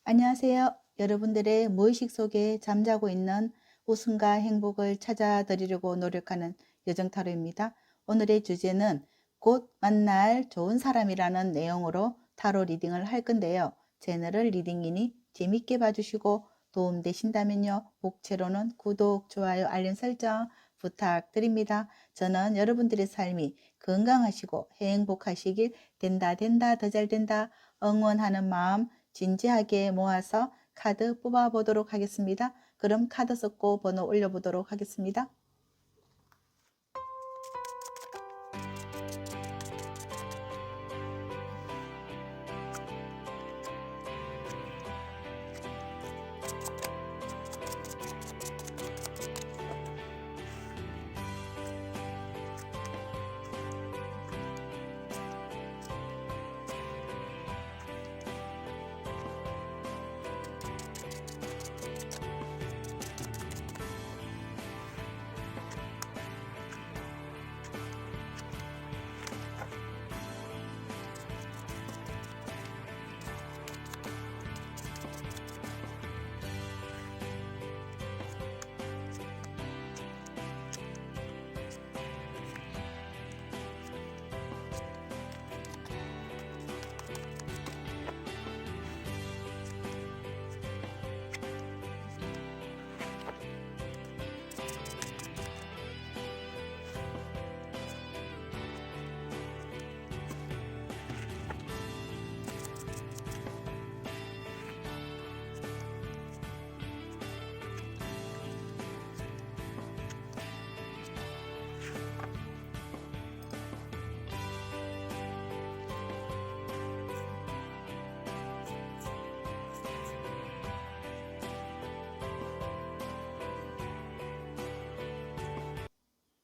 안녕하세요. 여러분들의 무의식 속에 잠자고 있는 웃음과 행복을 찾아드리려고 노력하는 여정타로입니다. 오늘의 주제는 곧 만날 좋은 사람이라는 내용으로 타로 리딩을 할 건데요. 제너럴 리딩이니 재밌게 봐주시고 도움되신다면요. 복채로는 구독, 좋아요, 알림 설정 부탁드립니다. 저는 여러분들의 삶이 건강하시고 행복하시길 된다 더 잘 된다 응원하는 마음 진지하게 모아서 카드 뽑아 보도록 하겠습니다. 그럼 카드 섞고 번호 올려보도록 하겠습니다.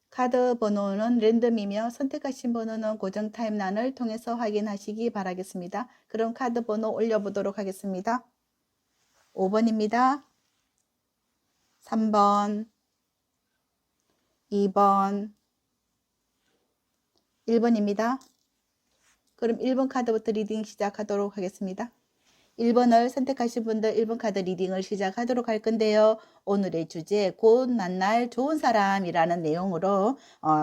카드 번호는 랜덤이며 선택하신 번호는 고정 타임란을 통해서 확인하시기 바라겠습니다. 그럼 카드 번호 올려보도록 하겠습니다. 5번입니다. 3번, 2번, 1번입니다. 그럼 1번 카드부터 리딩 시작하도록 하겠습니다. 1번을 선택하신 분들 1번 카드 리딩을 시작하도록 할 건데요. 오늘의 주제 곧 만날 좋은 사람이라는 내용으로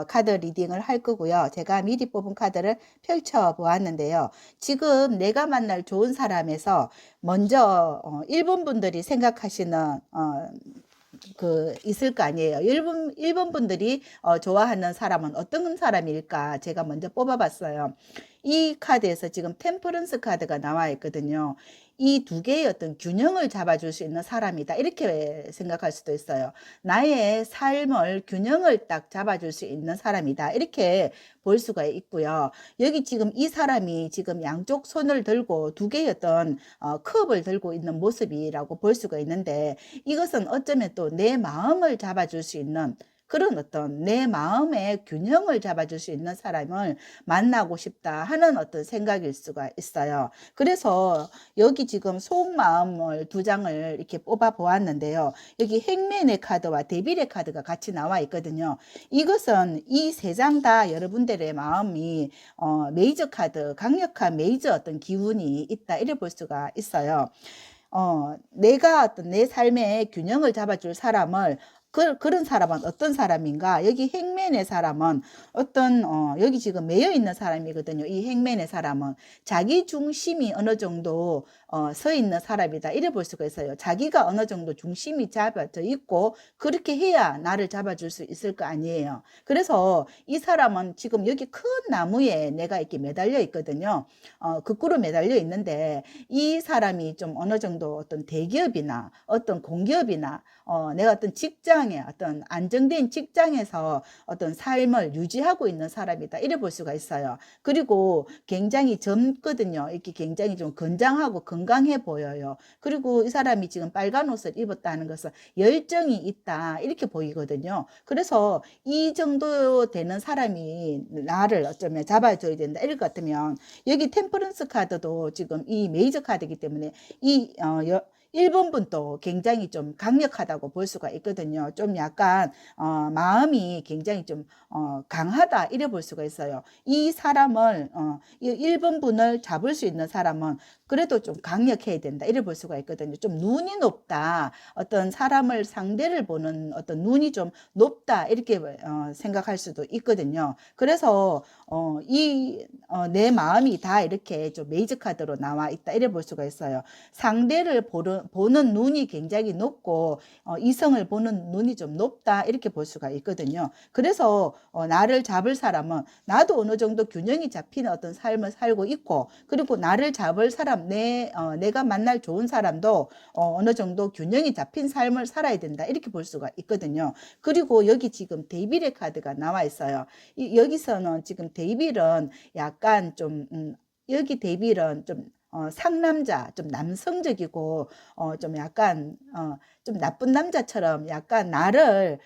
카드 리딩을 할 거고요. 제가 미리 뽑은 카드를 펼쳐 보았는데요. 지금 내가 만날 좋은 사람에서 먼저 1번 분들이 생각하시는 있을 거 아니에요. 1번 분들이 좋아하는 사람은 어떤 사람일까? 제가 먼저 뽑아봤어요. 이 카드에서 지금 템퍼런스 카드가 나와 있거든요. 이 두 개의 어떤 균형을 잡아줄 수 있는 사람이다. 이렇게 생각할 수도 있어요. 나의 삶을 균형을 딱 잡아줄 수 있는 사람이다. 이렇게 볼 수가 있고요. 여기 지금 이 사람이 지금 양쪽 손을 들고 두 개의 어떤 컵을 들고 있는 모습이라고 볼 수가 있는데 이것은 어쩌면 또 내 마음을 잡아줄 수 있는 그런 어떤 내 마음의 균형을 잡아줄 수 있는 사람을 만나고 싶다 하는 어떤 생각일 수가 있어요. 그래서 여기 지금 속마음을 두 장을 이렇게 뽑아 보았는데요. 여기 행맨의 카드와 데빌의 카드가 같이 나와 있거든요. 이것은 이 세 장 다 여러분들의 마음이 메이저 카드, 강력한 메이저 어떤 기운이 있다 이래 볼 수가 있어요. 내가 어떤 내 삶의 균형을 잡아줄 사람을 그런 사람은 어떤 사람인가? 여기 행맨의 사람은 어떤 여기 지금 매여 있는 사람이거든요. 이 행맨의 사람은 자기 중심이 어느 정도 서 있는 사람이다. 이래 볼 수가 있어요. 자기가 어느 정도 중심이 잡아져 있고 그렇게 해야 나를 잡아줄 수 있을 거 아니에요. 그래서 이 사람은 지금 여기 큰 나무에 내가 이렇게 매달려 있거든요. 거꾸로 매달려 있는데 이 사람이 좀 어느 정도 어떤 대기업이나 어떤 공기업이나 내가 어떤 직장에 어떤 안정된 직장에서 어떤 삶을 유지하고 있는 사람이다. 이래 볼 수가 있어요. 그리고 굉장히 젊거든요. 이렇게 굉장히 좀 건장하고 건강해 보여요. 그리고 이 사람이 지금 빨간 옷을 입었다는 것은 열정이 있다. 이렇게 보이거든요. 그래서 이 정도 되는 사람이 나를 어쩌면 잡아줘야 된다. 이럴 것 같으면 여기 템퍼런스 카드도 지금 이 메이저 카드이기 때문에 이 1번 분도 굉장히 좀 강력하다고 볼 수가 있거든요. 좀 약간 마음이 굉장히 좀 강하다 이래 볼 수가 있어요. 이 사람을 1번 분을 잡을 수 있는 사람은 그래도 좀 강력해야 된다. 이래 볼 수가 있거든요. 좀 눈이 높다. 어떤 사람을 상대를 보는 어떤 눈이 좀 높다. 이렇게 생각할 수도 있거든요. 그래서 내 마음이 다 이렇게 좀 메이저 카드로 나와 있다. 이래 볼 수가 있어요. 상대를 보는 눈이 굉장히 높고 이성을 보는 눈이 좀 높다. 이렇게 볼 수가 있거든요. 그래서 나를 잡을 사람은 나도 어느 정도 균형이 잡히는 어떤 삶을 살고 있고, 그리고 나를 잡을 사람, 내가 만날 좋은 사람도 어느 정도 균형이 잡힌 삶을 살아야 된다. 이렇게 볼 수가 있거든요. 그리고 여기 지금 데이빌의 카드가 나와 있어요. 여기서는 지금 데이빌은 약간 좀 여기 데이빌은 좀 상남자, 좀 남성적이고 좀 약간 좀 나쁜 남자처럼 약간 나를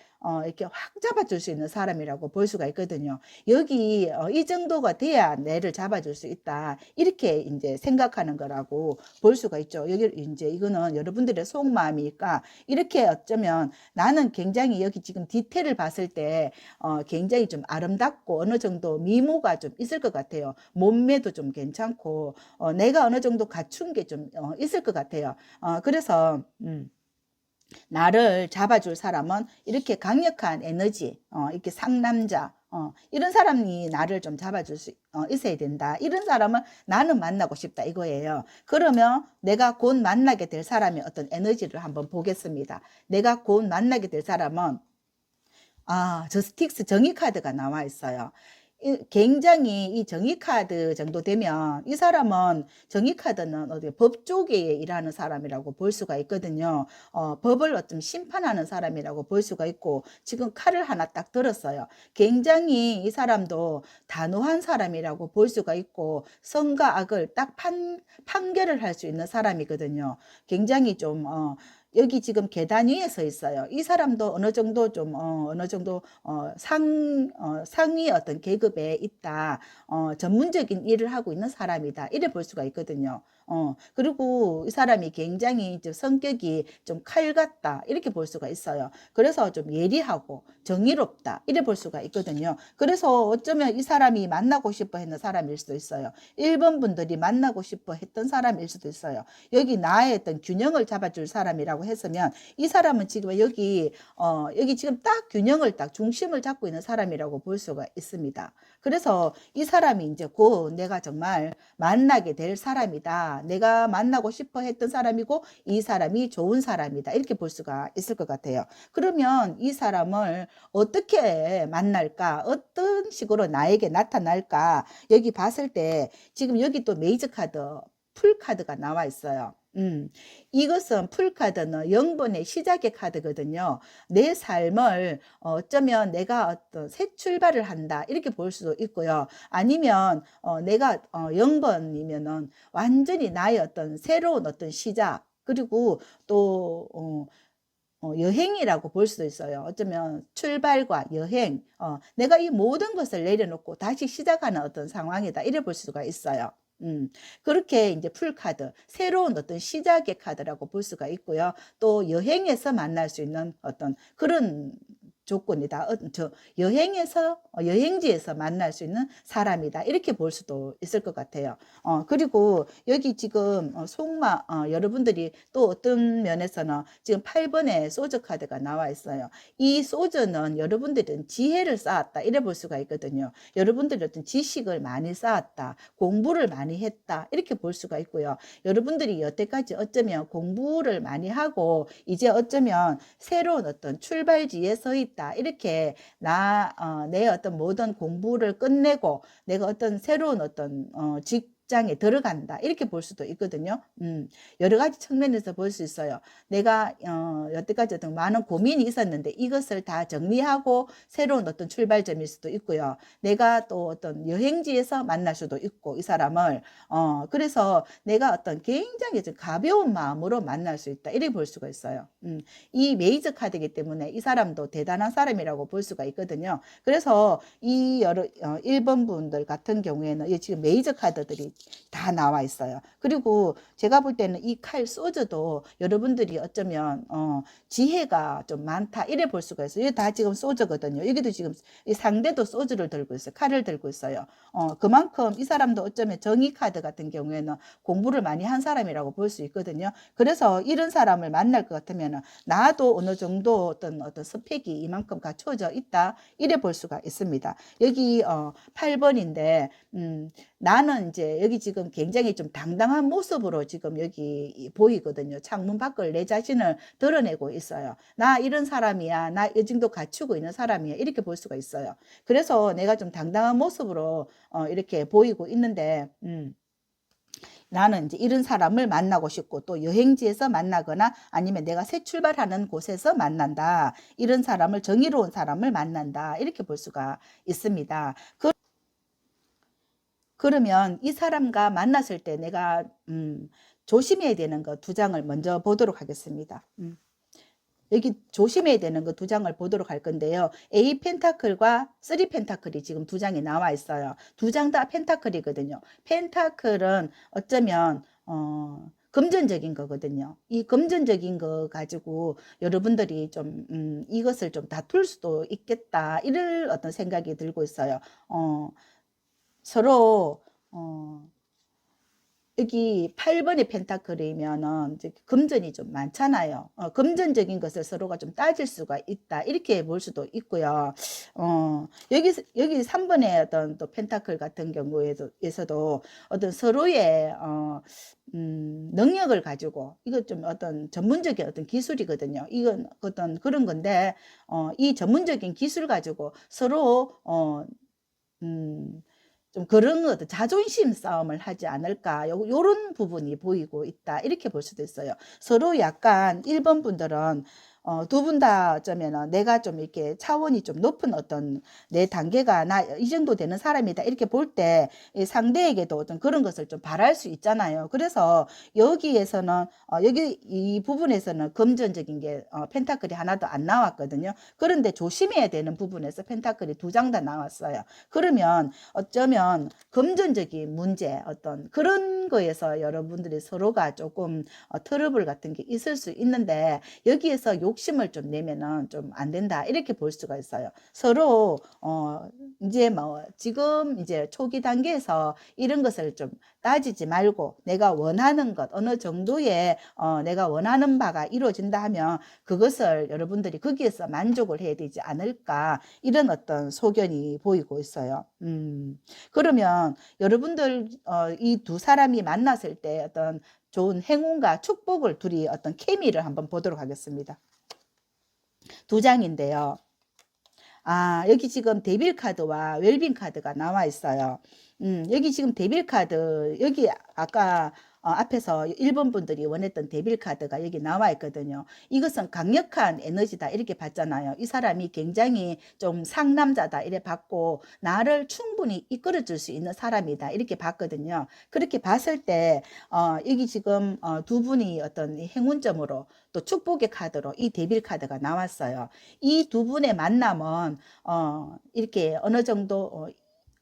이렇게 확 잡아줄 수 있는 사람이라고 볼 수가 있거든요. 여기 이 정도가 돼야 내를 잡아줄 수 있다. 이렇게 이제 생각하는 거라고 볼 수가 있죠. 여기 이제 이거는 여러분들의 속마음이니까 이렇게 어쩌면 나는 굉장히 여기 지금 디테일을 봤을 때 굉장히 좀 아름답고 어느 정도 미모가 좀 있을 것 같아요. 몸매도 좀 괜찮고 내가 어느 정도 갖춘 게 좀 있을 것 같아요. 그래서 나를 잡아줄 사람은 이렇게 강력한 에너지, 이렇게 상남자, 이런 사람이 나를 좀 잡아줄 수 있어야 된다. 이런 사람은 나는 만나고 싶다 이거예요. 그러면 내가 곧 만나게 될 사람의 어떤 에너지를 한번 보겠습니다. 내가 곧 만나게 될 사람은 저스틱스 정의 카드가 나와 있어요. 굉장히 이 정의 카드 정도 되면 이 사람은 정의 카드는 어디 법 쪽에 일하는 사람이라고 볼 수가 있거든요. 법을 어쩜 심판하는 사람이라고 볼 수가 있고 지금 칼을 하나 딱 들었어요. 굉장히 이 사람도 단호한 사람이라고 볼 수가 있고 선과 악을 딱 판결을 할 수 있는 사람이거든요. 굉장히 좀 여기 지금 계단 위에 서 있어요. 이 사람도 어느 정도 좀 어느 정도 상위 어떤 계급에 있다. 전문적인 일을 하고 있는 사람이다. 이래 볼 수가 있거든요. 그리고 이 사람이 굉장히 좀 성격이 좀 칼 같다. 이렇게 볼 수가 있어요. 그래서 좀 예리하고 정의롭다. 이래 볼 수가 있거든요. 그래서 어쩌면 이 사람이 만나고 싶어 했는 사람일 수도 있어요. 1번 분들이 만나고 싶어 했던 사람일 수도 있어요. 여기 나의 어떤 균형을 잡아줄 사람이라고 했으면 이 사람은 지금 여기 지금 딱 균형을 딱 중심을 잡고 있는 사람이라고 볼 수가 있습니다. 그래서 이 사람이 이제 곧 내가 정말 만나게 될 사람이다. 내가 만나고 싶어 했던 사람이고 이 사람이 좋은 사람이다. 이렇게 볼 수가 있을 것 같아요. 그러면 이 사람을 어떻게 만날까? 어떤 식으로 나에게 나타날까? 여기 봤을 때 지금 여기 또 메이저 카드, 풀 카드가 나와 있어요. 이것은 풀카드는 영번의 시작의 카드거든요. 내 삶을 어쩌면 내가 어떤 새 출발을 한다 이렇게 볼 수도 있고요. 아니면 내가 0번이면은 완전히 나의 어떤 새로운 어떤 시작 그리고 또 여행이라고 볼 수도 있어요. 어쩌면 출발과 여행, 내가 이 모든 것을 내려놓고 다시 시작하는 어떤 상황이다. 이래 볼 수가 있어요. 그렇게 이제 풀카드, 새로운 어떤 시작의 카드라고 볼 수가 있고요. 또 여행에서 만날 수 있는 어떤 그런 조건이다. 여행에서 여행지에서 만날 수 있는 사람이다. 이렇게 볼 수도 있을 것 같아요. 그리고 여기 지금 여러분들이 또 어떤 면에서는 지금 8번에 소저 카드가 나와 있어요. 이 소저는 여러분들은 지혜를 쌓았다. 이래 볼 수가 있거든요. 여러분들이 어떤 지식을 많이 쌓았다. 공부를 많이 했다. 이렇게 볼 수가 있고요. 여러분들이 여태까지 어쩌면 공부를 많이 하고 이제 어쩌면 새로운 어떤 출발지에 서 있다. 이렇게 내 어떤 모든 공부를 끝내고 내가 어떤 새로운 어떤 직장에 들어간다. 이렇게 볼 수도 있거든요. 여러 가지 측면에서 볼 수 있어요. 내가 여태까지 어떤 많은 고민이 있었는데 이것을 다 정리하고 새로운 어떤 출발점일 수도 있고요. 내가 또 어떤 여행지에서 만날 수도 있고 이 사람을 그래서 내가 어떤 굉장히 좀 가벼운 마음으로 만날 수 있다. 이렇게 볼 수가 있어요. 이 메이저 카드이기 때문에 이 사람도 대단한 사람이라고 볼 수가 있거든요. 그래서 이 1번 분들 같은 경우에는 지금 메이저 카드들이 다 나와 있어요. 그리고 제가 볼 때는 이 칼 소저도 여러분들이 어쩌면 지혜가 좀 많다 이래 볼 수가 있어요. 이게 다 지금 소저거든요. 여기도 지금 이 상대도 소저를 들고 있어요. 칼을 들고 있어요. 그만큼 이 사람도 어쩌면 정의 카드 같은 경우에는 공부를 많이 한 사람이라고 볼 수 있거든요. 그래서 이런 사람을 만날 것 같으면 나도 어느 정도 어떤 스펙이 이만큼 갖춰져 있다 이래 볼 수가 있습니다. 여기 8번인데 나는 이제 여기 지금 굉장히 좀 당당한 모습으로 지금 여기 보이거든요. 창문 밖을 내 자신을 드러내고 있어요. 나 이런 사람이야. 나 이 정도 갖추고 있는 사람이야. 이렇게 볼 수가 있어요. 그래서 내가 좀 당당한 모습으로 이렇게 보이고 있는데 나는 이제 이런 사람을 만나고 싶고 또 여행지에서 만나거나 아니면 내가 새 출발하는 곳에서 만난다. 이런 사람을 정의로운 사람을 만난다. 이렇게 볼 수가 있습니다. 그러면 이 사람과 만났을 때 내가 조심해야 되는 거 두 장을 먼저 보도록 하겠습니다. 여기 조심해야 되는 거 두 장을 보도록 할 건데요. A 펜타클과 3 펜타클이 지금 두 장이 나와 있어요. 두 장 다 펜타클이거든요. 펜타클은 어쩌면 금전적인 거거든요. 이 금전적인 거 가지고 여러분들이 좀 이것을 좀 다툴 수도 있겠다. 이럴 어떤 생각이 들고 있어요. 서로 여기 8번의 펜타클이면은 이제 금전이 좀 많잖아요. 금전적인 것을 서로가 좀 따질 수가 있다. 이렇게 볼 수도 있고요. 여기 3번의 어떤 또 펜타클 같은 경우에서도 어떤 서로의 능력을 가지고 이거 좀 어떤 전문적인 어떤 기술이거든요. 이건 어떤 그런 건데 이 전문적인 기술 가지고 서로 좀 그런 어떤 자존심 싸움을 하지 않을까 요런 부분이 보이고 있다 이렇게 볼 수도 있어요. 서로 약간 1번 분들은 두 분 다 어쩌면은 내가 좀 이렇게 차원이 좀 높은 어떤 내 단계가 나 이 정도 되는 사람이다 이렇게 볼 때 상대에게도 어떤 그런 것을 좀 바랄 수 있잖아요. 그래서 여기에서는 여기 이 부분에서는 금전적인 게 펜타클이 하나도 안 나왔거든요. 그런데 조심해야 되는 부분에서 펜타클이 두 장 다 나왔어요. 그러면 어쩌면 금전적인 문제 어떤 그런 거에서 여러분들이 서로가 조금 트러블 같은 게 있을 수 있는데 여기에서 욕심을 좀 내면은 좀 안 된다 이렇게 볼 수가 있어요. 서로 이제 뭐 지금 이제 초기 단계에서 이런 것을 좀 따지지 말고 내가 원하는 것 어느 정도의 내가 원하는 바가 이루어진다 하면 그것을 여러분들이 거기에서 만족을 해야 되지 않을까 이런 어떤 소견이 보이고 있어요. 그러면 여러분들 이 두 사람이 만났을 때 어떤 좋은 행운과 축복을 둘이 어떤 케미를 한번 보도록 하겠습니다. 두 장인데요. 여기 지금 데빌 카드와 웰빙 카드가 나와 있어요. 여기 지금 데빌 카드, 여기 아까 앞에서 1번 분들이 원했던 데빌 카드가 여기 나와 있거든요. 이것은 강력한 에너지다 이렇게 봤잖아요. 이 사람이 굉장히 좀 상남자다 이래 봤고 나를 충분히 이끌어 줄 수 있는 사람이다 이렇게 봤거든요. 그렇게 봤을 때 여기 지금 두 분이 어떤 행운점으로 또 축복의 카드로 이 데빌 카드가 나왔어요. 이 두 분의 만남은 이렇게 어느 정도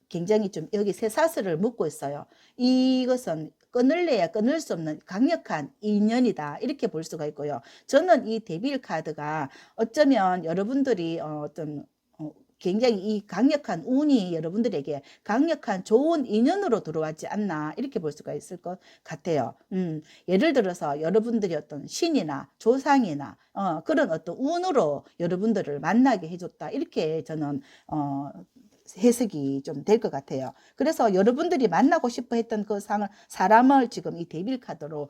굉장히 좀 여기 쇠사슬을 묶고 있어요. 이것은 끊을래야 끊을 수 없는 강력한 인연이다 이렇게 볼 수가 있고요. 저는 이 데빌 카드가 어쩌면 여러분들이 어떤 굉장히 이 강력한 운이 여러분들에게 강력한 좋은 인연으로 들어왔지 않나 이렇게 볼 수가 있을 것 같아요. 예를 들어서 여러분들이 어떤 신이나 조상이나 그런 어떤 운으로 여러분들을 만나게 해줬다 이렇게 저는 해석이 좀 될 것 같아요. 그래서 여러분들이 만나고 싶어 했던 그 사람을 지금 이 데빌 카드로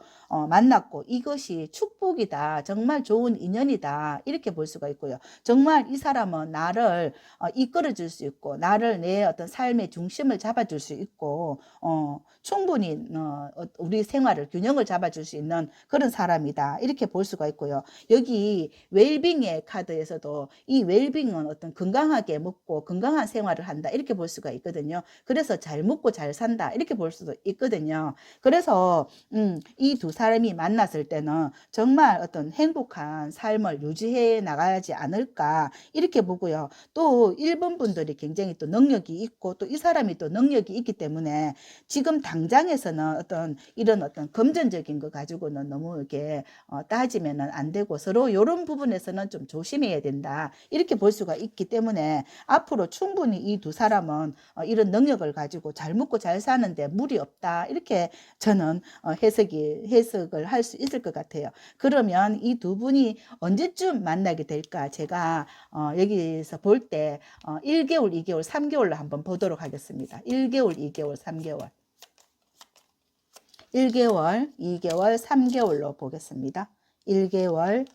만났고 이것이 축복이다. 정말 좋은 인연이다. 이렇게 볼 수가 있고요. 정말 이 사람은 나를 이끌어 줄 수 있고 나를 내 어떤 삶의 중심을 잡아줄 수 있고 충분히 우리 생활을 균형을 잡아줄 수 있는 그런 사람이다. 이렇게 볼 수가 있고요. 여기 웰빙의 카드에서도 이 웰빙은 어떤 건강하게 먹고 건강한 생활을 한다 이렇게 볼 수가 있거든요. 그래서 잘 먹고 잘 산다 이렇게 볼 수도 있거든요. 그래서 이 두 사람이 만났을 때는 정말 어떤 행복한 삶을 유지해 나가지 않을까 이렇게 보고요. 또 1번 분들이 굉장히 또 능력이 있고 또 이 사람이 또 능력이 있기 때문에 지금 당장에서는 어떤 이런 어떤 금전적인 거 가지고는 너무 이렇게 따지면은 안 되고 서로 이런 부분에서는 좀 조심해야 된다 이렇게 볼 수가 있기 때문에 앞으로 충분히 이 두 사람은 이런 능력을 가지고 잘 먹고 잘 사는데 무리 없다 이렇게 저는 해석을 할 수 있을 것 같아요. 그러면 이 두 분이 언제쯤 만나게 될까 제가 여기서 볼 때 1개월, 2개월, 3개월로 한번 보도록 하겠습니다. 1개월, 2개월, 3개월. 1개월, 2개월, 3개월로 보겠습니다. 1개월,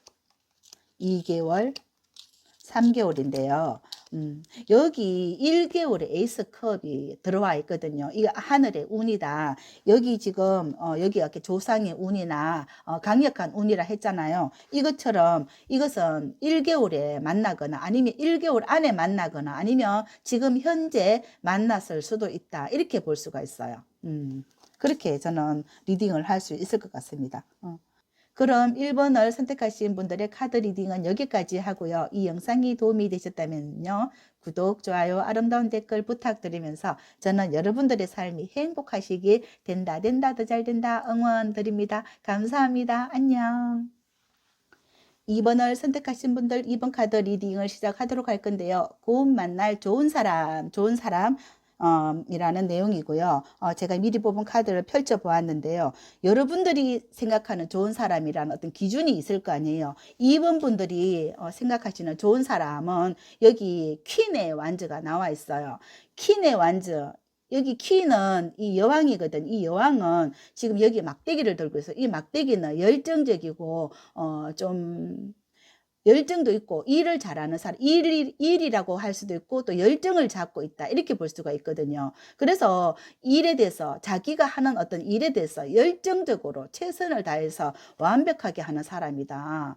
2개월, 3개월인데요. 여기 1개월에 에이스컵이 들어와 있거든요. 이거 하늘의 운이다. 여기 지금 여기 이렇게 조상의 운이나 강력한 운이라 했잖아요. 이것처럼 이것은 1개월에 만나거나 아니면 1개월 안에 만나거나 아니면 지금 현재 만났을 수도 있다. 이렇게 볼 수가 있어요. 그렇게 저는 리딩을 할 수 있을 것 같습니다. 그럼 1번을 선택하신 분들의 카드 리딩은 여기까지 하고요. 이 영상이 도움이 되셨다면요. 구독, 좋아요, 아름다운 댓글 부탁드리면서 저는 여러분들의 삶이 행복하시길 된다 더 잘 된다 응원 드립니다. 감사합니다. 안녕. 2번을 선택하신 분들 2번 카드 리딩을 시작하도록 할 건데요. 곧 만날 좋은 사람 이라는 내용이고요. 제가 미리 뽑은 카드를 펼쳐 보았는데요. 여러분들이 생각하는 좋은 사람이라는 어떤 기준이 있을 거 아니에요. 2번 분들이 생각하시는 좋은 사람은 여기 퀸의 완즈가 나와 있어요. 퀸의 완즈. 여기 퀸은 이 여왕이거든. 이 여왕은 지금 여기 막대기를 들고 있어요. 이 막대기는 열정적이고 좀 열정도 있고 일을 잘하는 사람, 일이라고 할 수도 있고 또 열정을 갖고 있다 이렇게 볼 수가 있거든요. 그래서 일에 대해서 자기가 하는 어떤 일에 대해서 열정적으로 최선을 다해서 완벽하게 하는 사람이다.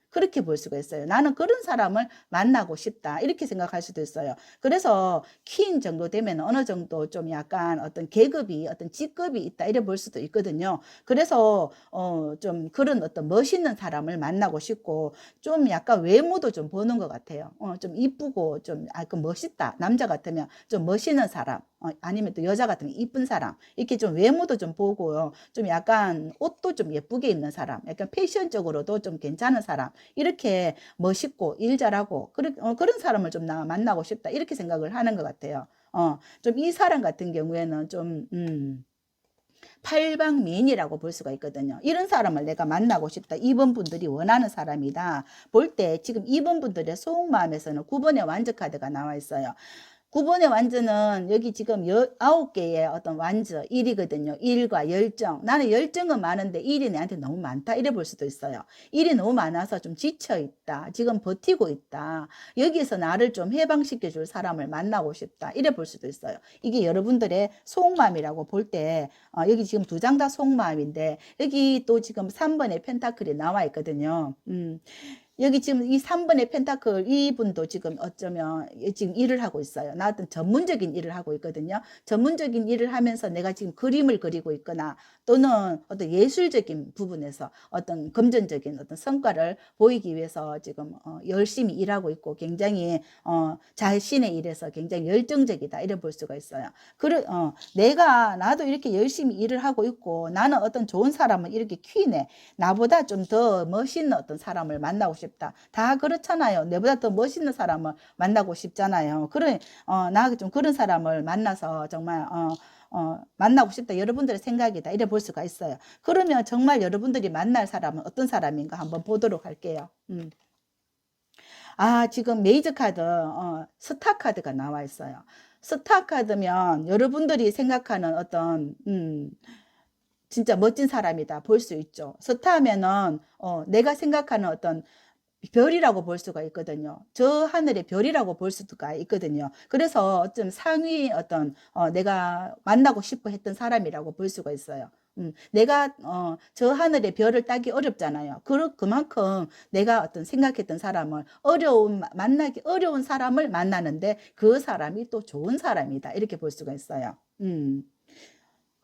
그렇게 볼 수가 있어요. 나는 그런 사람을 만나고 싶다 이렇게 생각할 수도 있어요. 그래서 퀸 정도 되면 어느 정도 좀 약간 어떤 계급이 어떤 직급이 있다 이래 볼 수도 있거든요. 그래서 좀 그런 어떤 멋있는 사람을 만나고 싶고 좀 약간 외모도 좀 보는 것 같아요. 좀 이쁘고 좀 그 멋있다. 남자 같으면 좀 멋있는 사람. 아니면 또 여자 같으면 이쁜 사람 이렇게 좀 외모도 좀 보고요. 좀 약간 옷도 좀 예쁘게 입는 사람 약간 패션적으로도 좀 괜찮은 사람 이렇게 멋있고 일 잘하고 그런 사람을 좀 나 만나고 싶다 이렇게 생각을 하는 것 같아요. 좀 이 사람 같은 경우에는 좀 팔방미인이라고 볼 수가 있거든요. 이런 사람을 내가 만나고 싶다. 2번 분들이 원하는 사람이다. 볼 때 지금 2번 분들의 속마음에서는 9번의 완전 카드가 나와 있어요. 9번의 완전은 여기 지금 9개의 어떤 완전 일이거든요. 일과 열정. 나는 열정은 많은데 일이 내한테 너무 많다. 이래 볼 수도 있어요. 일이 너무 많아서 좀 지쳐 있다. 지금 버티고 있다. 여기서 나를 좀 해방시켜 줄 사람을 만나고 싶다. 이래 볼 수도 있어요. 이게 여러분들의 속마음이라고 볼 때 여기 지금 두 장 다 속마음인데 여기 또 지금 3번의 펜타클이 나와 있거든요. 여기 지금 이 3번의 펜타클 이분도 지금 어쩌면 지금 일을 하고 있어요. 나 어떤 전문적인 일을 하고 있거든요. 전문적인 일을 하면서 내가 지금 그림을 그리고 있거나 또는 어떤 예술적인 부분에서 어떤 금전적인 어떤 성과를 보이기 위해서 지금 열심히 일하고 있고 굉장히 자신의 일에서 굉장히 열정적이다 이래 볼 수가 있어요. 나도 이렇게 열심히 일을 하고 있고 나는 어떤 좋은 사람을 이렇게 퀸에 나보다 좀 더 멋있는 어떤 사람을 만나고 싶다. 다 그렇잖아요. 내보다 더 멋있는 사람을 만나고 싶잖아요. 나 좀 그런 사람을 만나서 정말 만나고 싶다. 여러분들의 생각이다. 이래 볼 수가 있어요. 그러면 정말 여러분들이 만날 사람은 어떤 사람인가 한번 보도록 할게요. 지금 메이저 카드, 스타 카드가 나와 있어요. 스타 카드면 여러분들이 생각하는 어떤, 진짜 멋진 사람이다. 볼 수 있죠. 스타면은, 내가 생각하는 어떤 별이라고 볼 수가 있거든요. 저 하늘의 별이라고 볼 수가 있거든요. 그래서 어떤 상위 어떤 내가 만나고 싶어 했던 사람이라고 볼 수가 있어요. 내가 저 하늘의 별을 따기 어렵잖아요. 그만큼 내가 어떤 생각했던 사람을 만나기 어려운 사람을 만나는데 그 사람이 또 좋은 사람이다. 이렇게 볼 수가 있어요.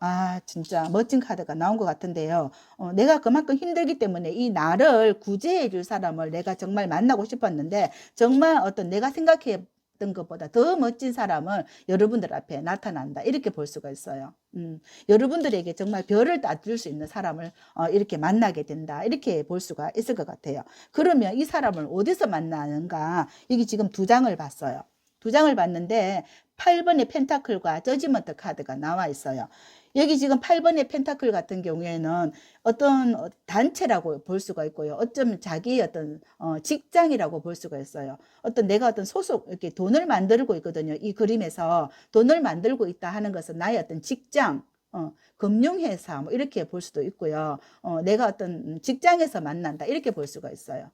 아, 진짜 멋진 카드가 나온 것 같은데요. 내가 그만큼 힘들기 때문에 이 나를 구제해 줄 사람을 내가 정말 만나고 싶었는데, 정말 어떤 내가 생각했던 것보다 더 멋진 사람을 여러분들 앞에 나타난다. 이렇게 볼 수가 있어요. 여러분들에게 정말 별을 따줄 수 있는 사람을 이렇게 만나게 된다. 이렇게 볼 수가 있을 것 같아요. 그러면 이 사람을 어디서 만나는가? 여기 지금 두 장을 봤어요. 두 장을 봤는데 8번의 펜타클과 저지먼트 카드가 나와 있어요. 여기 지금 8번의 펜타클 같은 경우에는 어떤 단체라고 볼 수가 있고요. 어쩌면 자기의 어떤 직장이라고 볼 수가 있어요. 내가 어떤 소속 이렇게 돈을 만들고 있거든요. 이 그림에서 돈을 만들고 있다 하는 것은 나의 어떤 직장, 금융회사 뭐 이렇게 볼 수도 있고요. 내가 어떤 직장에서 만난다 이렇게 볼 수가 있어요.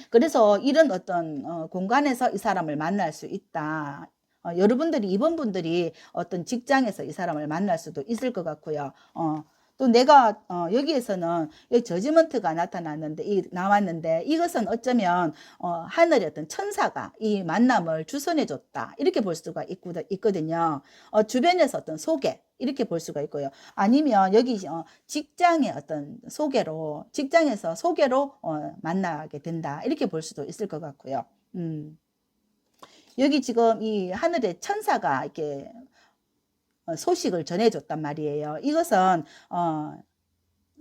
그래서 이런 어떤 공간에서 이 사람을 만날 수 있다. 여러분들이 이번 분들이 어떤 직장에서 이 사람을 만날 수도 있을 것 같고요. 또 내가 여기에서는 여기 저지먼트가 나왔는데 이것은 어쩌면 하늘의 어떤 천사가 이 만남을 주선해 줬다 이렇게 볼 수가 있거든요. 주변에서 어떤 소개 이렇게 볼 수가 있고요. 아니면 여기 직장의 어떤 직장에서 소개로 만나게 된다 이렇게 볼 수도 있을 것 같고요. 여기 지금 이 하늘의 천사가 이렇게 소식을 전해줬단 말이에요. 이것은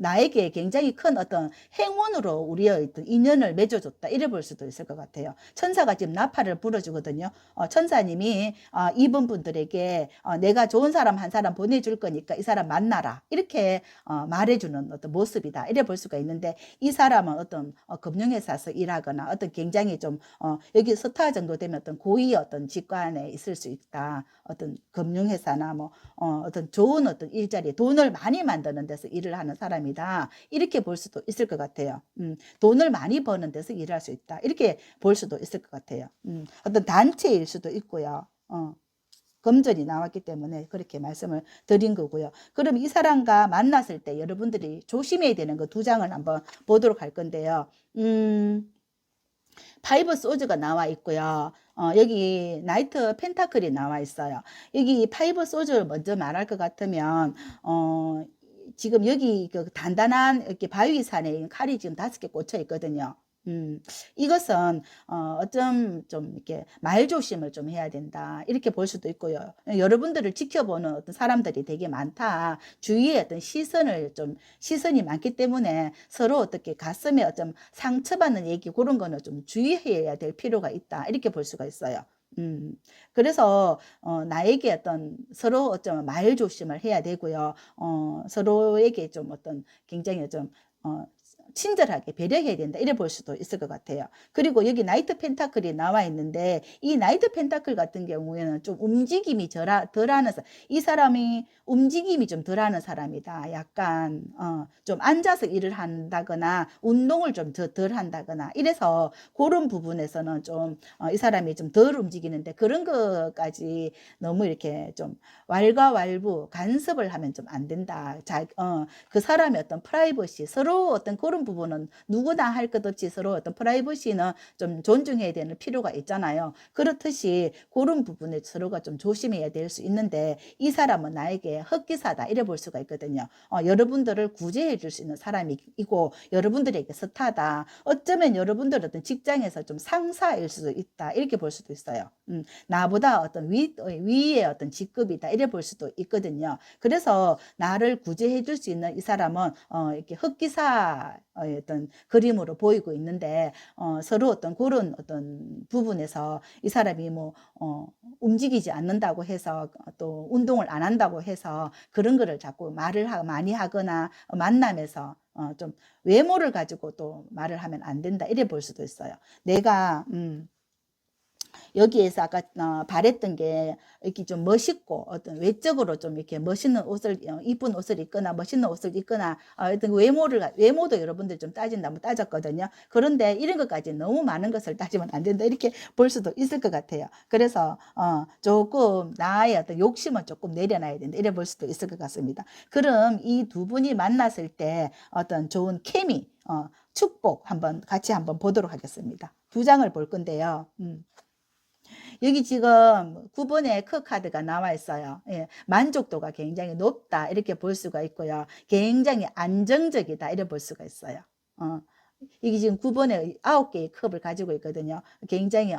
나에게 굉장히 큰 어떤 행운으로 우리의 어떤 인연을 맺어줬다 이래 볼 수도 있을 것 같아요. 천사가 지금 나팔을 불어주거든요. 천사님이 이번 분들에게 내가 좋은 사람 한 사람 보내줄 거니까 이 사람 만나라 이렇게 말해주는 어떤 모습이다 이래 볼 수가 있는데, 이 사람은 어떤 금융회사에서 일하거나 어떤 굉장히 좀 여기 스타 정도 되면 어떤 고위 어떤 직관에 있을 수 있다. 어떤 금융회사나 뭐 어떤 좋은 어떤 일자리, 돈을 많이 만드는 데서 일을 하는 사람이 이렇게 볼 수도 있을 것 같아요. 돈을 많이 버는 데서 일할 수 있다. 이렇게 볼 수도 있을 것 같아요. 어떤 단체일 수도 있고요. 금전이 나왔기 때문에 그렇게 말씀을 드린 거고요. 그럼 이 사람과 만났을 때 여러분들이 조심해야 되는 거 두 장을 한번 보도록 할 건데요. 파이브 소즈가 나와 있고요. 여기 나이트 펜타클이 나와 있어요. 여기 파이브 소즈를 먼저 말할 것 같으면 지금 여기 그 단단한 이렇게 바위산에 칼이 지금 5개 꽂혀 있거든요. 이것은 어쩜 좀 이렇게 말조심을 좀 해야 된다 이렇게 볼 수도 있고요. 여러분들을 지켜보는 어떤 사람들이 되게 많다. 주위에 어떤 시선이 많기 때문에 서로 어떻게 가슴에 어쩜 상처받는 얘기 그런 거는 좀 주의해야 될 필요가 있다 이렇게 볼 수가 있어요. 그래서 나에게 어떤 서로 어쩌면 말 조심을 해야 되고요. 서로에게 좀 어떤 굉장히 좀 친절하게 배려해야 된다 이래 볼 수도 있을 것 같아요. 그리고 여기 나이트 펜타클이 나와 있는데 이 나이트 펜타클 같은 경우에는 좀 움직임이 덜하는 이 사람이 움직임이 좀 덜하는 사람이다. 약간 좀 앉아서 일을 한다거나 운동을 좀 덜 한다거나 이래서 그런 부분에서는 좀 이 사람이 좀 덜 움직이는데, 그런 것까지 너무 이렇게 좀 왈가왈부 간섭을 하면 좀 안 된다. 그 사람의 어떤 프라이버시, 서로 어떤 그런 부분은 누구나 할 것 없이 서로 어떤 프라이버시는 좀 존중해야 되는 필요가 있잖아요. 그렇듯이 그런 부분에 서로가 좀 조심해야 될 수 있는데, 이 사람은 나에게 흑기사다 이래 볼 수가 있거든요. 여러분들을 구제해 줄 수 있는 사람이고 여러분들에게 스타다. 어쩌면 여러분들 어떤 직장에서 좀 상사일 수도 있다 이렇게 볼 수도 있어요. 나보다 어떤 위의 어떤 직급이다 이래 볼 수도 있거든요. 그래서 나를 구제해 줄 수 있는 이 사람은 이렇게 흑기사 어떤 그림으로 보이고 있는데, 서로 어떤 그런 어떤 부분에서 이 사람이 뭐 움직이지 않는다고 해서 또 운동을 안 한다고 해서 그런 거를 자꾸 많이 하거나 만남에서 좀 외모를 가지고 또 말을 하면 안 된다 이래 볼 수도 있어요. 내가 여기에서 아까 바랬던 게 이렇게 좀 멋있고 어떤 외적으로 좀 이렇게 멋있는 옷을 이쁜 옷을 입거나 멋있는 옷을 입거나 어떤 외모도 여러분들 좀 따진다면 따졌거든요. 그런데 이런 것까지 너무 많은 것을 따지면 안 된다 이렇게 볼 수도 있을 것 같아요. 그래서 조금 나의 어떤 욕심은 조금 내려놔야 된다 이래 볼 수도 있을 것 같습니다. 그럼 이 두 분이 만났을 때 어떤 좋은 케미 축복 같이 한번 보도록 하겠습니다. 두 장을 볼 건데요. 여기 지금 9번의 크 카드가 나와 있어요. 예, 만족도가 굉장히 높다 이렇게 볼 수가 있고요. 굉장히 안정적이다 이렇게 볼 수가 있어요. 이게 지금 9번에 9개의 컵을 가지고 있거든요. 굉장히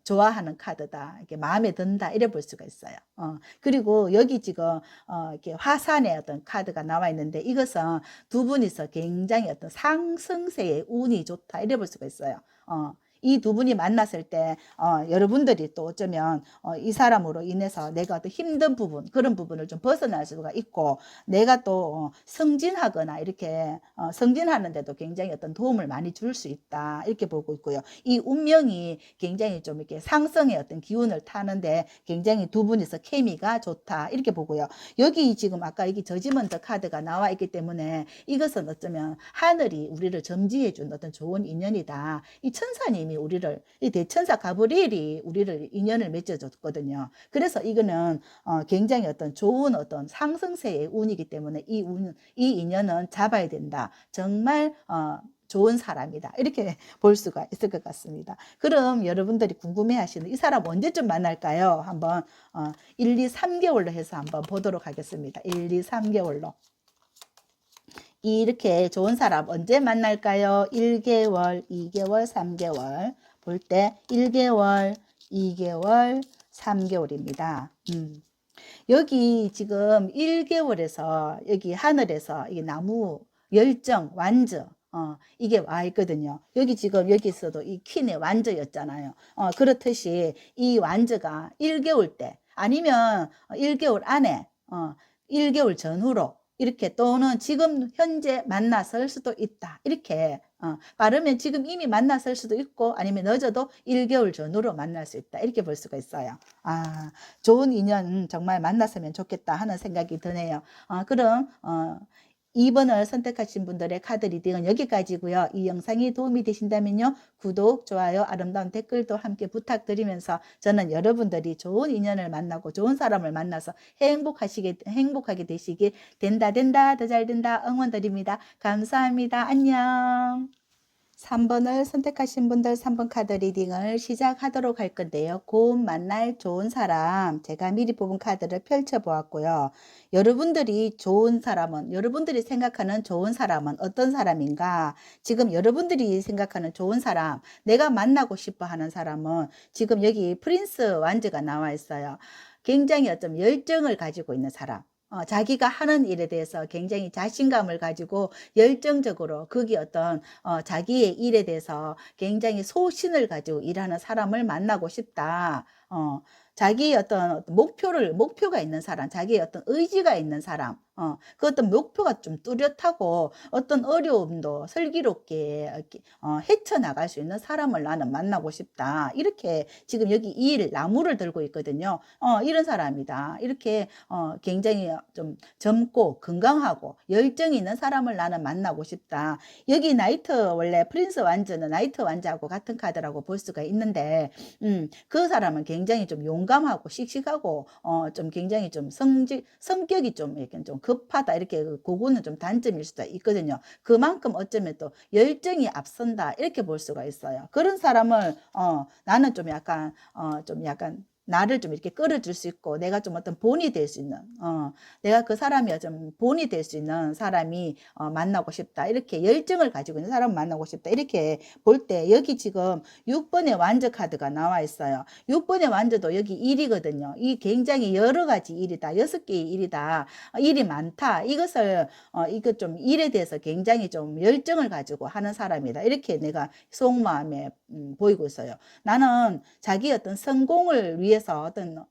좋아하는 카드다. 이렇게 마음에 든다. 이래 볼 수가 있어요. 그리고 여기 지금 이렇게 화산의 어떤 카드가 나와 있는데 이것은 두 분이서 굉장히 어떤 상승세의 운이 좋다. 이래 볼 수가 있어요. 이 두 분이 만났을 때 여러분들이 또 어쩌면 이 사람으로 인해서 내가 어떤 힘든 부분 그런 부분을 좀 벗어날 수가 있고 내가 또 승진하거나 이렇게 승진하는데도 굉장히 어떤 도움을 많이 줄 수 있다 이렇게 보고 있고요. 이 운명이 굉장히 좀 이렇게 상승의 어떤 기운을 타는데 굉장히 두 분이서 케미가 좋다 이렇게 보고요. 여기 지금 아까 이게 저지먼트 카드가 나와 있기 때문에 이것은 어쩌면 하늘이 우리를 점지해 준 어떤 좋은 인연이다. 이 천사님이 우리를 이 대천사 가브리엘이 우리를 인연을 맺어줬거든요. 그래서 이거는 굉장히 어떤 좋은 어떤 상승세의 운이기 때문에 이 인연은 잡아야 된다. 정말 좋은 사람이다. 이렇게 볼 수가 있을 것 같습니다. 그럼 여러분들이 궁금해하시는 이 사람 언제쯤 만날까요? 한번 1, 2, 3개월로 해서 한번 보도록 하겠습니다. 1, 2, 3개월로. 이렇게 좋은 사람 언제 만날까요? 1개월, 2개월, 3개월 볼 때 1개월, 2개월, 3개월입니다. 여기 지금 1개월에서 여기 하늘에서 이 나무 열정, 완저 이게 와 있거든요. 여기 지금 여기서도 이 퀸의 완저였잖아요. 그렇듯이 이 완저가 1개월 때 아니면 1개월 안에 1개월 전후로 이렇게 또는 지금 현재 만났을 수도 있다. 이렇게 빠르면 지금 이미 만났을 수도 있고 아니면 늦어도 1개월 전후로 만날 수 있다. 이렇게 볼 수가 있어요. 좋은 인연 정말 만났으면 좋겠다 하는 생각이 드네요. 그럼 2번을 선택하신 분들의 카드 리딩은 여기까지고요. 이 영상이 도움이 되신다면요. 구독, 좋아요, 아름다운 댓글도 함께 부탁드리면서 저는 여러분들이 좋은 인연을 만나고 좋은 사람을 만나서 행복하게 되시길 된다 더 잘 된다 응원드립니다. 감사합니다. 안녕. 3번을 선택하신 분들 3번 카드 리딩을 시작하도록 할 건데요. 곧 만날 좋은 사람 제가 미리 뽑은 카드를 펼쳐보았고요. 여러분들이 좋은 사람은 여러분들이 생각하는 좋은 사람은 어떤 사람인가? 지금 여러분들이 생각하는 좋은 사람 내가 만나고 싶어 하는 사람은 지금 여기 프린스 완즈가 나와 있어요. 굉장히 어떤 열정을 가지고 있는 사람 자기가 하는 일에 대해서 굉장히 자신감을 가지고 열정적으로 거기 어떤 자기의 일에 대해서 굉장히 소신을 가지고 일하는 사람을 만나고 싶다. 자기의 어떤 목표가 있는 사람, 자기의 어떤 의지가 있는 사람, 그 어떤 목표가 좀 뚜렷하고 어떤 어려움도 슬기롭게 헤쳐나갈 수 있는 사람을 나는 만나고 싶다. 이렇게 지금 여기 나무를 들고 있거든요. 이런 사람이다. 이렇게 굉장히 좀 젊고 건강하고 열정이 있는 사람을 나는 만나고 싶다. 여기 원래 프린스 완즈는 나이트 완즈하고 같은 카드라고 볼 수가 있는데 그 사람은 굉장히 좀 용감하고 씩씩하고 좀 굉장히 좀 성격이 좀 이렇게 좀 급하다 이렇게 그거는 좀 단점일 수도 있거든요. 그만큼 어쩌면 또 열정이 앞선다 이렇게 볼 수가 있어요. 그런 사람을 나는 좀 약간 나를 좀 이렇게 끌어줄 수 있고 내가 좀 어떤 본이 될 수 있는 내가 그 사람이 좀 본이 될 수 있는 사람이 만나고 싶다 이렇게 열정을 가지고 있는 사람을 만나고 싶다 이렇게 볼 때 여기 지금 6번의 완저 카드가 나와 있어요. 6번의 완저도 여기 일이거든요. 이 굉장히 여러 가지 일이다. 6개의 일이다. 일이 많다. 이것을 이거 좀 일에 대해서 굉장히 좀 열정을 가지고 하는 사람이다. 이렇게 내가 속마음에 보이고 있어요. 나는 자기 어떤 성공을 위해서 어떤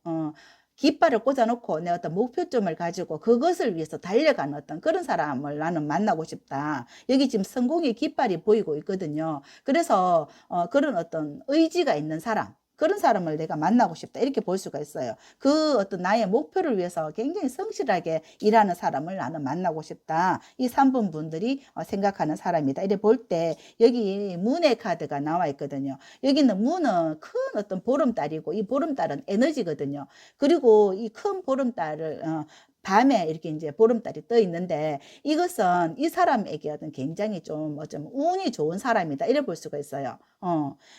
깃발을 꽂아놓고 내 어떤 목표점을 가지고 그것을 위해서 달려가는 어떤 그런 사람을 나는 만나고 싶다. 여기 지금 성공의 깃발이 보이고 있거든요. 그래서 그런 어떤 의지가 있는 사람 그런 사람을 내가 만나고 싶다. 이렇게 볼 수가 있어요. 그 어떤 나의 목표를 위해서 굉장히 성실하게 일하는 사람을 나는 만나고 싶다. 이 3번 분들이 생각하는 사람이다. 이래 볼 때 여기 문의 카드가 나와 있거든요. 여기는 문은 큰 어떤 보름달이고 이 보름달은 에너지거든요. 그리고 이 큰 보름달을 밤에 이렇게 이제 보름달이 떠 있는데 이것은 이 사람에게 어떤 굉장히 좀 어쩜 운이 좋은 사람이다. 이래 볼 수가 있어요.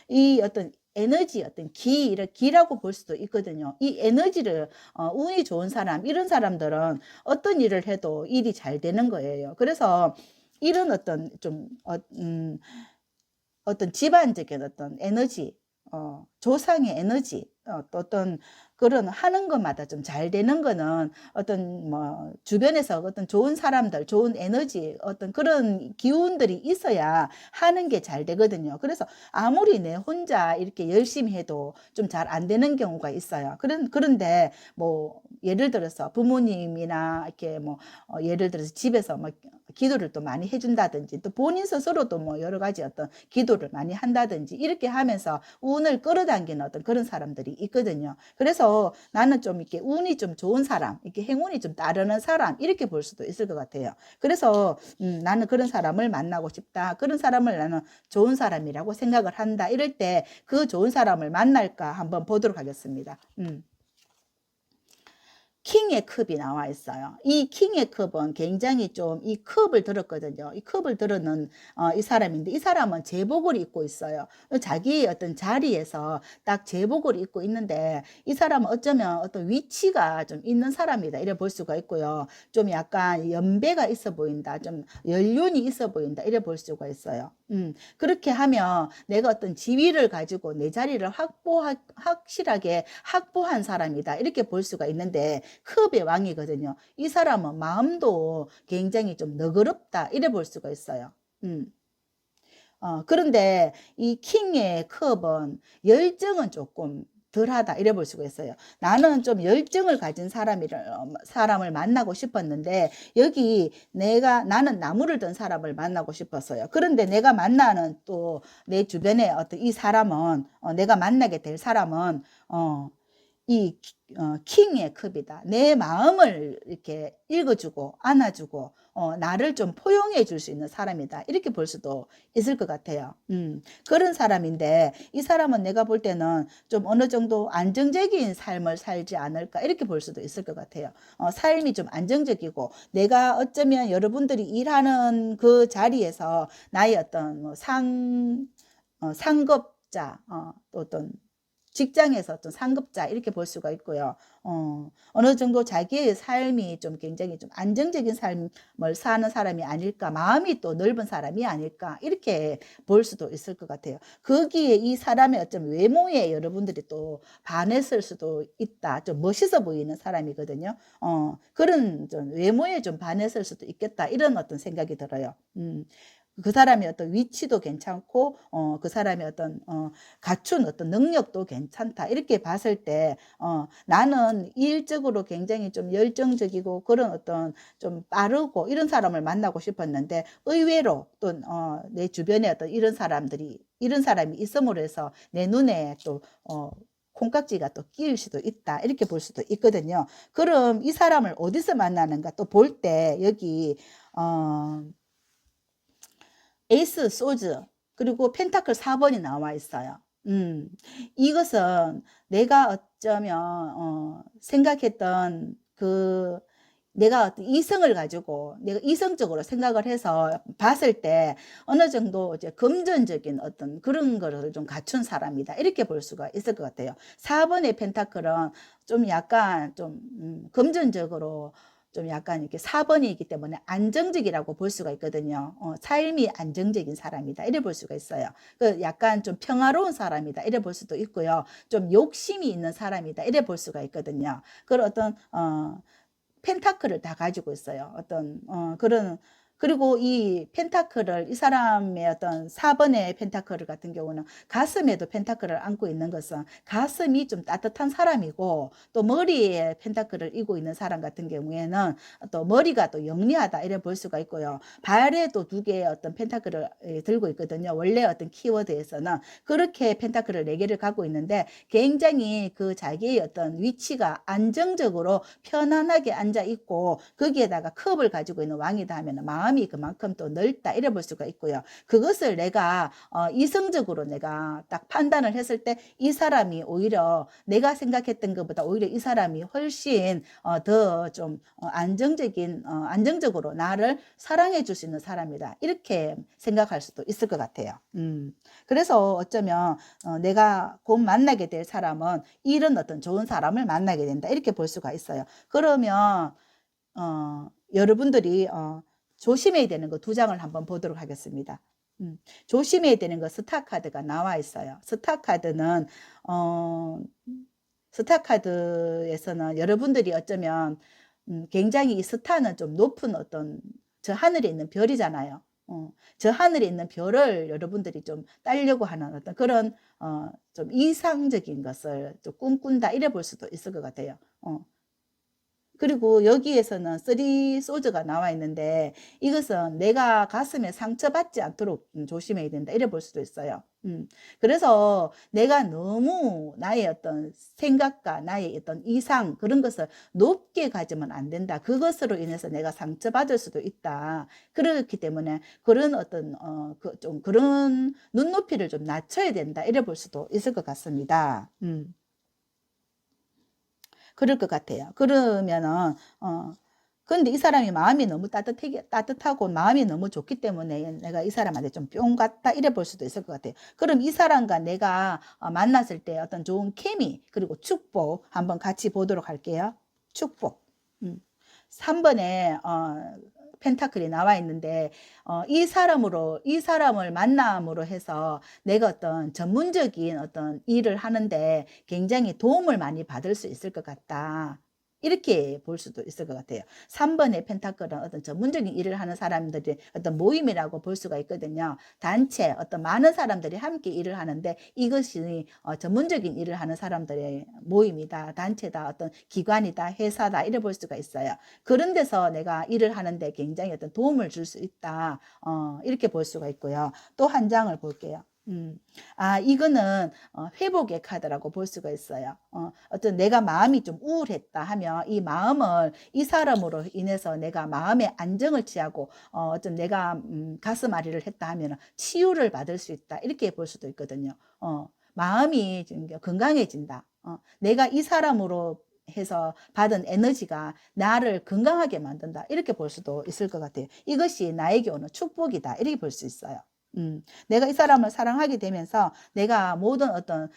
이 어떤 에너지, 어떤 기라고 볼 수도 있거든요. 이 에너지를, 운이 좋은 사람, 이런 사람들은 어떤 일을 해도 일이 잘 되는 거예요. 그래서 이런 어떤 어떤 집안적인 어떤 에너지, 조상의 에너지, 또 어떤 그런 하는 것마다 좀 잘 되는 거는 어떤 뭐 주변에서 어떤 좋은 사람들, 좋은 에너지, 어떤 그런 기운들이 있어야 하는 게 잘 되거든요. 그래서 아무리 내 혼자 이렇게 열심히 해도 좀 잘 안 되는 경우가 있어요. 그런데 뭐 예를 들어서 부모님이나 이렇게 뭐 예를 들어서 집에서 뭐 기도를 또 많이 해준다든지 또 본인 스스로도 뭐 여러 가지 어떤 기도를 많이 한다든지 이렇게 하면서 운을 끌어당기는 어떤 그런 사람들이 있거든요. 그래서 나는 좀 이렇게 운이 좀 좋은 사람, 이렇게 행운이 좀 따르는 사람 이렇게 볼 수도 있을 것 같아요. 그래서 나는 그런 사람을 만나고 싶다. 그런 사람을 나는 좋은 사람이라고 생각을 한다. 이럴 때 그 좋은 사람을 만날까 한번 보도록 하겠습니다. 킹의 컵이 나와 있어요. 이 킹의 컵은 굉장히 좀 이 컵을 들었거든요. 이 컵을 들었는 이 사람인데 이 사람은 제복을 입고 있어요. 자기의 어떤 자리에서 딱 제복을 입고 있는데 이 사람은 어쩌면 어떤 위치가 좀 있는 사람이다. 이래 볼 수가 있고요. 좀 약간 연배가 있어 보인다. 좀 연륜이 있어 보인다. 이래 볼 수가 있어요. 그렇게 하면 내가 어떤 지위를 가지고 내 자리를 확실하게 확보한 사람이다. 이렇게 볼 수가 있는데 컵의 왕이거든요. 이 사람은 마음도 굉장히 좀 너그럽다. 이래 볼 수가 있어요. 그런데 이 킹의 컵은 열정은 조금 덜하다. 이래 볼 수가 있어요. 나는 좀 열정을 가진 사람을 만나고 싶었는데, 여기 나는 나무를 든 사람을 만나고 싶었어요. 그런데 내가 만나는 또 내 주변에 어떤 이 사람은, 내가 만나게 될 사람은, 이 킹의 컵이다. 내 마음을 이렇게 읽어주고 안아주고 나를 좀 포용해 줄 수 있는 사람이다. 이렇게 볼 수도 있을 것 같아요. 그런 사람인데 이 사람은 내가 볼 때는 좀 어느 정도 안정적인 삶을 살지 않을까 이렇게 볼 수도 있을 것 같아요. 삶이 좀 안정적이고 내가 어쩌면 여러분들이 일하는 그 자리에서 나의 어떤 뭐 상급자, 또 어떤 직장에서 어떤 상급자 이렇게 볼 수가 있고요. 어느 정도 자기의 삶이 좀 굉장히 좀 안정적인 삶을 사는 사람이 아닐까, 마음이 또 넓은 사람이 아닐까 이렇게 볼 수도 있을 것 같아요. 거기에 이 사람의 어떤 외모에 여러분들이 또 반했을 수도 있다. 좀 멋있어 보이는 사람이거든요. 그런 좀 외모에 좀 반했을 수도 있겠다. 이런 어떤 생각이 들어요. 그 사람의 어떤 위치도 괜찮고, 그 사람의 어떤, 갖춘 어떤 능력도 괜찮다. 이렇게 봤을 때, 나는 일적으로 굉장히 좀 열정적이고 그런 어떤 좀 빠르고 이런 사람을 만나고 싶었는데, 의외로 또, 내 주변에 어떤 이런 사람이 있음으로 해서 내 눈에 또, 콩깍지가 또 끼일 수도 있다. 이렇게 볼 수도 있거든요. 그럼 이 사람을 어디서 만나는가 또 볼 때, 여기, 에이스 소즈 그리고 펜타클 4번이 나와 있어요. 이것은 내가 어쩌면 생각했던 내가 어떤 이성을 가지고 내가 이성적으로 생각을 해서 봤을 때 어느 정도 이제 금전적인 어떤 그런 거를 좀 갖춘 사람이다. 이렇게 볼 수가 있을 것 같아요. 4번의 펜타클은 좀 약간 좀 금전적으로 좀 약간 이렇게 4번이기 때문에 안정적이라고 볼 수가 있거든요. 삶이 안정적인 사람이다. 이래 볼 수가 있어요. 그 약간 좀 평화로운 사람이다. 이래 볼 수도 있고요. 좀 욕심이 있는 사람이다. 이래 볼 수가 있거든요. 그런 어떤 펜타클을 다 가지고 있어요. 어떤 그런 그리고 이 펜타클을 이 사람의 어떤 4번의 펜타클 같은 경우는 가슴에도 펜타클을 안고 있는 것은 가슴이 좀 따뜻한 사람이고 또 머리에 펜타클을 이고 있는 사람 같은 경우에는 또 머리가 또 영리하다 이래 볼 수가 있고요. 발에도 두 개의 어떤 펜타클을 들고 있거든요. 원래 어떤 키워드에서는 그렇게 펜타클을 4개를 갖고 있는데 굉장히 그 자기의 어떤 위치가 안정적으로 편안하게 앉아 있고 거기에다가 컵을 가지고 있는 왕이다 하면 마음이 그만큼 또 넓다 이래 볼 수가 있고요. 그것을 내가 이성적으로 내가 딱 판단을 했을 때 이 사람이 오히려 내가 생각했던 것보다 오히려 이 사람이 훨씬 더 좀 안정적으로 나를 사랑해 줄 수 있는 사람이다 이렇게 생각할 수도 있을 것 같아요. 그래서 어쩌면 내가 곧 만나게 될 사람은 이런 어떤 좋은 사람을 만나게 된다 이렇게 볼 수가 있어요. 그러면 여러분들이 조심해야 되는 거 2장을 한번 보도록 하겠습니다. 조심해야 되는 거 스타 카드가 나와 있어요. 스타 카드는 스타 카드에서는 여러분들이 어쩌면 굉장히 이 스타는 좀 높은 어떤 저 하늘에 있는 별이잖아요. 저 하늘에 있는 별을 여러분들이 좀 따려고 하는 어떤 그런 좀 이상적인 것을 좀 꿈꾼다 이래 볼 수도 있을 것 같아요. 그리고 여기에서는 3 소드가 나와 있는데 이것은 내가 가슴에 상처받지 않도록 조심해야 된다 이래 볼 수도 있어요. 그래서 내가 너무 나의 어떤 생각과 나의 어떤 이상 그런 것을 높게 가지면 안 된다. 그것으로 인해서 내가 상처받을 수도 있다. 그렇기 때문에 그런 어떤 좀 그런 눈높이를 좀 낮춰야 된다 이래 볼 수도 있을 것 같습니다. 그럴 것 같아요. 그러면은 근데 이 사람이 마음이 너무 따뜻하고 마음이 너무 좋기 때문에 내가 이 사람한테 좀 뿅 같다 이래 볼 수도 있을 것 같아요. 그럼 이 사람과 내가 만났을 때 어떤 좋은 케미 그리고 축복 한번 같이 보도록 할게요. 축복. 3번에 펜타클이 나와 있는데 이 사람을 만남으로 해서 내가 어떤 전문적인 어떤 일을 하는데 굉장히 도움을 많이 받을 수 있을 것 같다. 이렇게 볼 수도 있을 것 같아요. 3번의 펜타클은 어떤 전문적인 일을 하는 사람들이 어떤 모임이라고 볼 수가 있거든요. 단체, 어떤 많은 사람들이 함께 일을 하는데 이것이 전문적인 일을 하는 사람들의 모임이다, 단체다, 어떤 기관이다, 회사다, 이래 볼 수가 있어요. 그런 데서 내가 일을 하는데 굉장히 어떤 도움을 줄 수 있다, 이렇게 볼 수가 있고요. 또 한 장을 볼게요. 이거는 회복의 카드라고 볼 수가 있어요. 어떤 내가 마음이 좀 우울했다 하면 이 마음을 이 사람으로 인해서 내가 마음의 안정을 취하고 어떤 내가 가슴앓이를 했다 하면 치유를 받을 수 있다 이렇게 볼 수도 있거든요. 마음이 좀 건강해진다. 내가 이 사람으로 해서 받은 에너지가 나를 건강하게 만든다 이렇게 볼 수도 있을 것 같아요. 이것이 나에게 오는 축복이다 이렇게 볼 수 있어요. 내가 이 사람을 사랑하게 되면서 내가 모든 어떤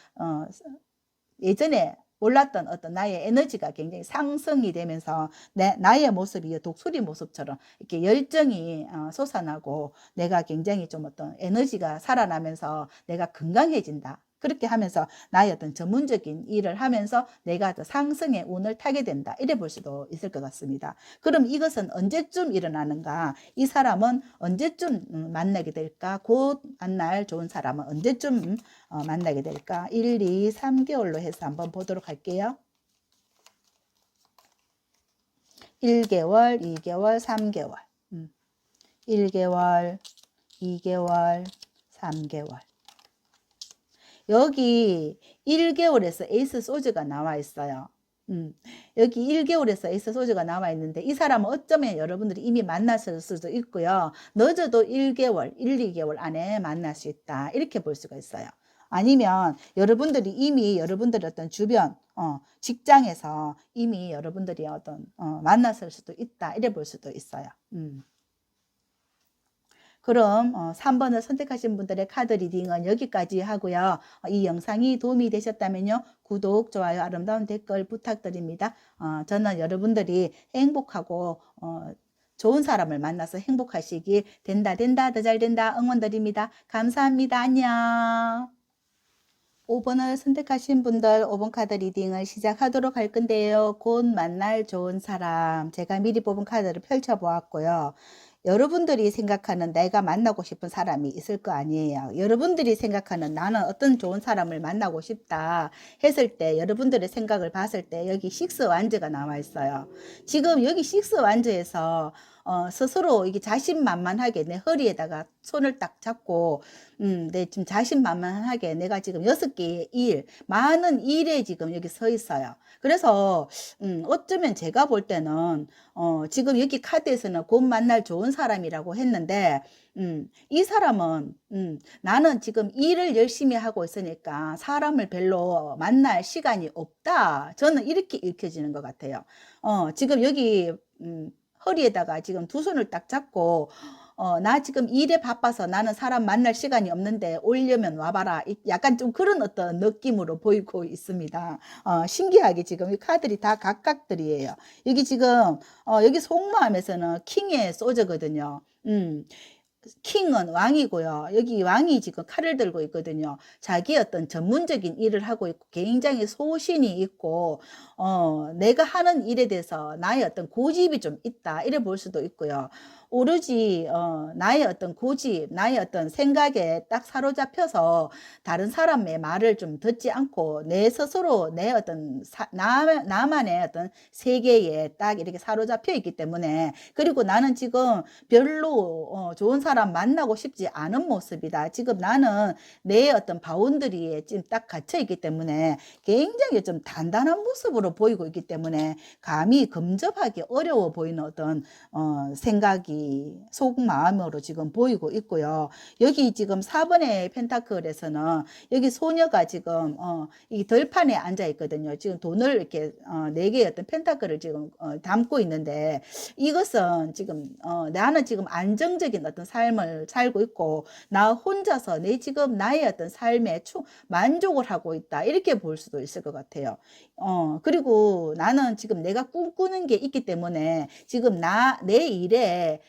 예전에 몰랐던 어떤 나의 에너지가 굉장히 상승이 되면서 나의 모습이 독수리 모습처럼 이렇게 열정이 솟아나고 내가 굉장히 좀 어떤 에너지가 살아나면서 내가 건강해진다. 그렇게 하면서 나의 어떤 전문적인 일을 하면서 내가 더 상승의 운을 타게 된다. 이래 볼 수도 있을 것 같습니다. 그럼 이것은 언제쯤 일어나는가? 이 사람은 언제쯤 만나게 될까? 곧 만날 좋은 사람은 언제쯤 만나게 될까? 1, 2, 3개월로 해서 한번 보도록 할게요. 1개월, 2개월, 3개월. 1개월, 2개월, 3개월. 여기 1개월에서 에이스 소즈가 나와 있어요. 여기 1개월에서 에이스 소즈가 나와 있는데 이 사람은 어쩌면 여러분들이 이미 만났을 수도 있고요. 늦어도 1개월, 1, 2개월 안에 만날 수 있다. 이렇게 볼 수가 있어요. 아니면 여러분들이 이미 여러분들의 어떤 주변 직장에서 이미 여러분들이 어떤 만났을 수도 있다. 이래 볼 수도 있어요. 그럼 3번을 선택하신 분들의 카드 리딩은 여기까지 하고요. 이 영상이 도움이 되셨다면요. 구독, 좋아요, 아름다운 댓글 부탁드립니다. 저는 여러분들이 행복하고 좋은 사람을 만나서 행복하시길 된다 더 잘 된다 응원드립니다. 감사합니다. 안녕. 5번을 선택하신 분들 5번 카드 리딩을 시작하도록 할 건데요. 곧 만날 좋은 사람, 제가 미리 뽑은 카드를 펼쳐 보았고요. 여러분들이 생각하는 내가 만나고 싶은 사람이 있을 거 아니에요. 여러분들이 생각하는 나는 어떤 좋은 사람을 만나고 싶다 했을 때 여러분들의 생각을 봤을 때 여기 식스 완즈가 나와 있어요. 지금 여기 식스 완즈에서 스스로 이게 자신만만하게 내 허리에다가 손을 딱 잡고 내 지금 자신만만하게 내가 지금 6개의 일, 많은 일에 지금 여기 서 있어요. 그래서 어쩌면 제가 볼 때는 지금 여기 카드에서는 곧 만날 좋은 사람이라고 했는데 이 사람은 나는 지금 일을 열심히 하고 있으니까 사람을 별로 만날 시간이 없다. 저는 이렇게 읽혀지는 것 같아요. 지금 여기 허리에다가 지금 두 손을 딱 잡고 나 지금 일에 바빠서 나는 사람 만날 시간이 없는데 오려면 와봐라. 약간 좀 그런 어떤 느낌으로 보이고 있습니다. 신기하게 지금 이 카드들이 다 각각들이에요. 여기 지금 여기 속마음에서는 킹의 소저거든요. 킹은 왕이고요. 여기 왕이 지금 칼을 들고 있거든요. 자기 어떤 전문적인 일을 하고 있고 굉장히 소신이 있고 내가 하는 일에 대해서 나의 어떤 고집이 좀 있다 이래 볼 수도 있고요. 오로지 나의 어떤 고집, 나의 어떤 생각에 딱 사로잡혀서 다른 사람의 말을 좀 듣지 않고 내 스스로 내 어떤 나만의 어떤 세계에 딱 이렇게 사로잡혀 있기 때문에, 그리고 나는 지금 별로 좋은 사람 만나고 싶지 않은 모습이다. 지금 나는 내 어떤 바운더리에 지금 딱 갇혀 있기 때문에 굉장히 좀 단단한 모습으로 보이고 있기 때문에 감히 범접하기 어려워 보이는 어떤 생각이 속마음으로 지금 보이고 있고요. 여기 지금 4번의 펜타클에서는 여기 소녀가 지금 이 들판에 앉아 있거든요. 지금 돈을 이렇게 4개의 어떤 펜타클을 지금 담고 있는데, 이것은 지금 나는 지금 안정적인 어떤 삶을 살고 있고 나 혼자서 내 지금 나의 어떤 삶에 만족을 하고 있다 이렇게 볼 수도 있을 것 같아요. 그리고 나는 지금 내가 꿈꾸는 게 있기 때문에 지금 내 일에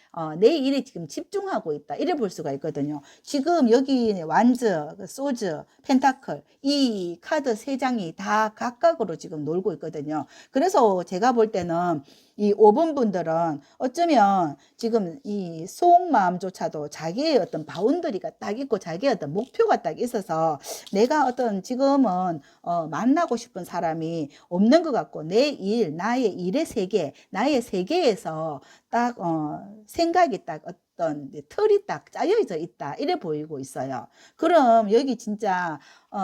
지금 집중하고 있다 이래 볼 수가 있거든요. 지금 여기 완즈, 소즈, 펜타클 이 카드 3장이 다 각각으로 지금 놀고 있거든요. 그래서 제가 볼 때는 이 5번 분들은 어쩌면 지금 이 속마음조차도 자기의 어떤 바운더리가 딱 있고 자기의 어떤 목표가 딱 있어서 내가 어떤 지금은 만나고 싶은 사람이 없는 것 같고 내 일, 나의 일의 세계, 나의 세계에서 딱 생각이 딱 어떤 틀이 딱 짜여져 있다 이래 보이고 있어요. 그럼 여기 진짜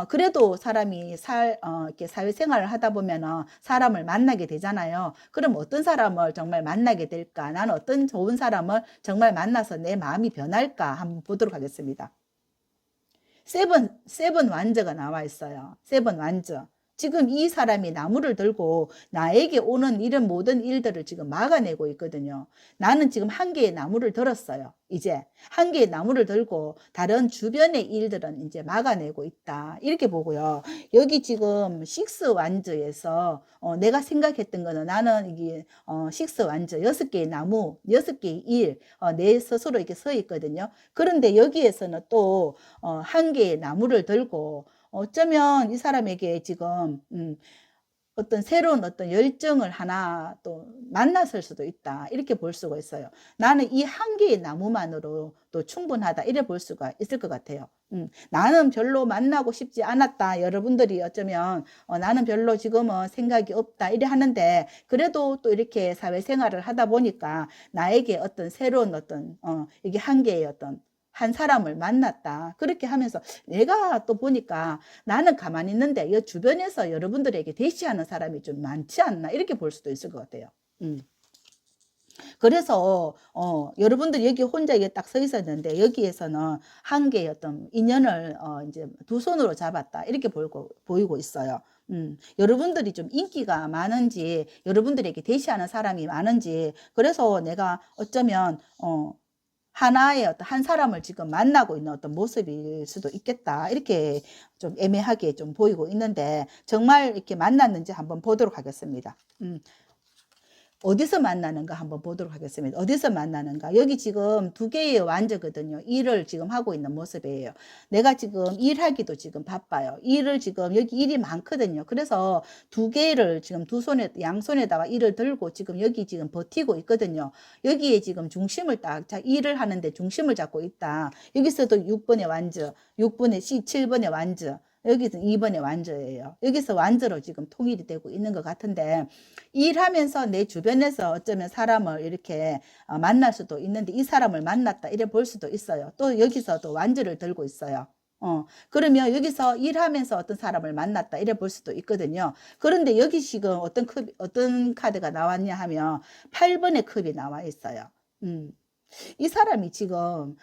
그래도 사람이 이렇게 사회생활을 하다 보면은 사람을 만나게 되잖아요. 그럼 어떤 사람을 정말 만나게 될까? 나는 어떤 좋은 사람을 정말 만나서 내 마음이 변할까? 한번 보도록 하겠습니다. 세븐 완저가 나와 있어요. 세븐 완저. 지금 이 사람이 나무를 들고 나에게 오는 이런 모든 일들을 지금 막아내고 있거든요. 나는 지금 한 개의 나무를 들었어요. 이제 한 개의 나무를 들고 다른 주변의 일들은 이제 막아내고 있다. 이렇게 보고요. 여기 지금 식스 완즈에서 내가 생각했던 거는 나는 이게 식스 완즈 6개의 나무, 6개의 일, 내 스스로 이렇게 서 있거든요. 그런데 여기에서는 또 한 개의 나무를 들고 어쩌면 이 사람에게 지금 어떤 새로운 어떤 열정을 하나 또 만났을 수도 있다. 이렇게 볼 수가 있어요. 나는 이 한 개의 나무만으로 또 충분하다. 이래 볼 수가 있을 것 같아요. 나는 별로 만나고 싶지 않았다. 여러분들이 어쩌면 나는 별로 지금은 생각이 없다. 이래 하는데 그래도 또 이렇게 사회생활을 하다 보니까 나에게 어떤 새로운 어떤 이게 한 개의 어떤 한 사람을 만났다. 그렇게 하면서 내가 또 보니까 나는 가만히 있는데 이 주변에서 여러분들에게 대시하는 사람이 좀 많지 않나 이렇게 볼 수도 있을 것 같아요. 그래서 여러분들 여기 혼자 딱 서 있었는데 여기에서는 한 개의 어떤 인연을 이제 두 손으로 잡았다 이렇게 보이고 있어요. 여러분들이 좀 인기가 많은지 여러분들에게 대시하는 사람이 많은지, 그래서 내가 어쩌면 하나의 어떤 한 사람을 지금 만나고 있는 어떤 모습일 수도 있겠다. 이렇게 좀 애매하게 좀 보이고 있는데 정말 이렇게 만났는지 한번 보도록 하겠습니다. 어디서 만나는가 한번 보도록 하겠습니다. 어디서 만나는가? 여기 지금 두 개의 완저거든요. 일을 지금 하고 있는 모습이에요. 내가 지금 일하기도 지금 바빠요. 일을 지금 여기 일이 많거든요. 그래서 두 개를 지금 두 손에, 양손에다가 일을 들고 지금 여기 지금 버티고 있거든요. 여기에 지금 중심을 딱, 자, 일을 하는데 중심을 잡고 있다. 여기서도 6번의 완저, 6번의 7번의 완저. 여기서 2번의 완저예요. 여기서 완저로 지금 통일이 되고 있는 것 같은데, 일하면서 내 주변에서 어쩌면 사람을 이렇게 만날 수도 있는데, 이 사람을 만났다 이래 볼 수도 있어요. 또 여기서도 완저를 들고 있어요. 그러면 여기서 일하면서 어떤 사람을 만났다 이래 볼 수도 있거든요. 그런데 여기 지금 어떤 카드가 나왔냐 하면 8번의 컵이 나와 있어요. 이 사람이 지금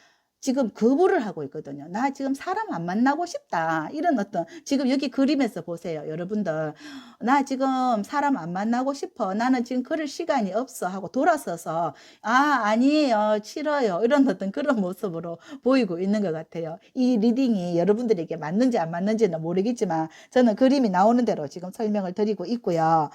거부를 하고 있거든요. 나 지금 사람 안 만나고 싶다. 이런 지금 여기 그림에서 보세요. 여러분들. 나 지금 사람 안 만나고 싶어. 나는 지금 그럴 시간이 없어. 하고 돌아서서, 아니에요. 싫어요. 이런 그런 모습으로 보이고 있는 것 같아요. 이 리딩이 여러분들에게 맞는지 안 맞는지는 모르겠지만, 저는 그림이 나오는 대로 지금 설명을 드리고 있고요.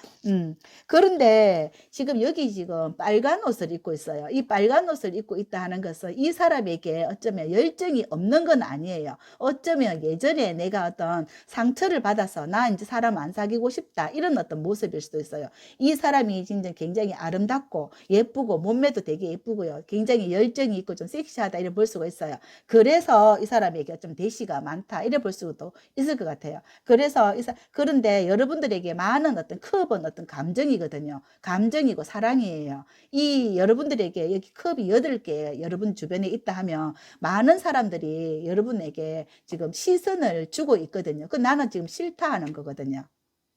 그런데 지금 여기 지금 빨간 옷을 입고 있어요. 이 빨간 옷을 입고 있다 하는 것은 이 사람에게 어쩌면 열정이 없는 건 아니에요. 어쩌면 예전에 내가 어떤 상처를 받아서 나 이제 사람 안 사귀고 싶다 이런 어떤 모습일 수도 있어요. 이 사람이 진짜 굉장히 아름답고 예쁘고 몸매도 되게 예쁘고요. 굉장히 열정이 있고 좀 섹시하다 이래 볼 수가 있어요. 그래서 이 사람에게 좀 대시가 많다 이래 볼 수도 있을 것 같아요. 그래서 그런데 여러분들에게 많은 컵은 감정이거든요. 감정이고 사랑이에요. 이 여러분들에게 여기 컵이 8개 여러분 주변에 있다 하면 많은 사람들이 여러분에게 지금 시선을 주고 있거든요. 그 나는 지금 싫다 하는 거거든요.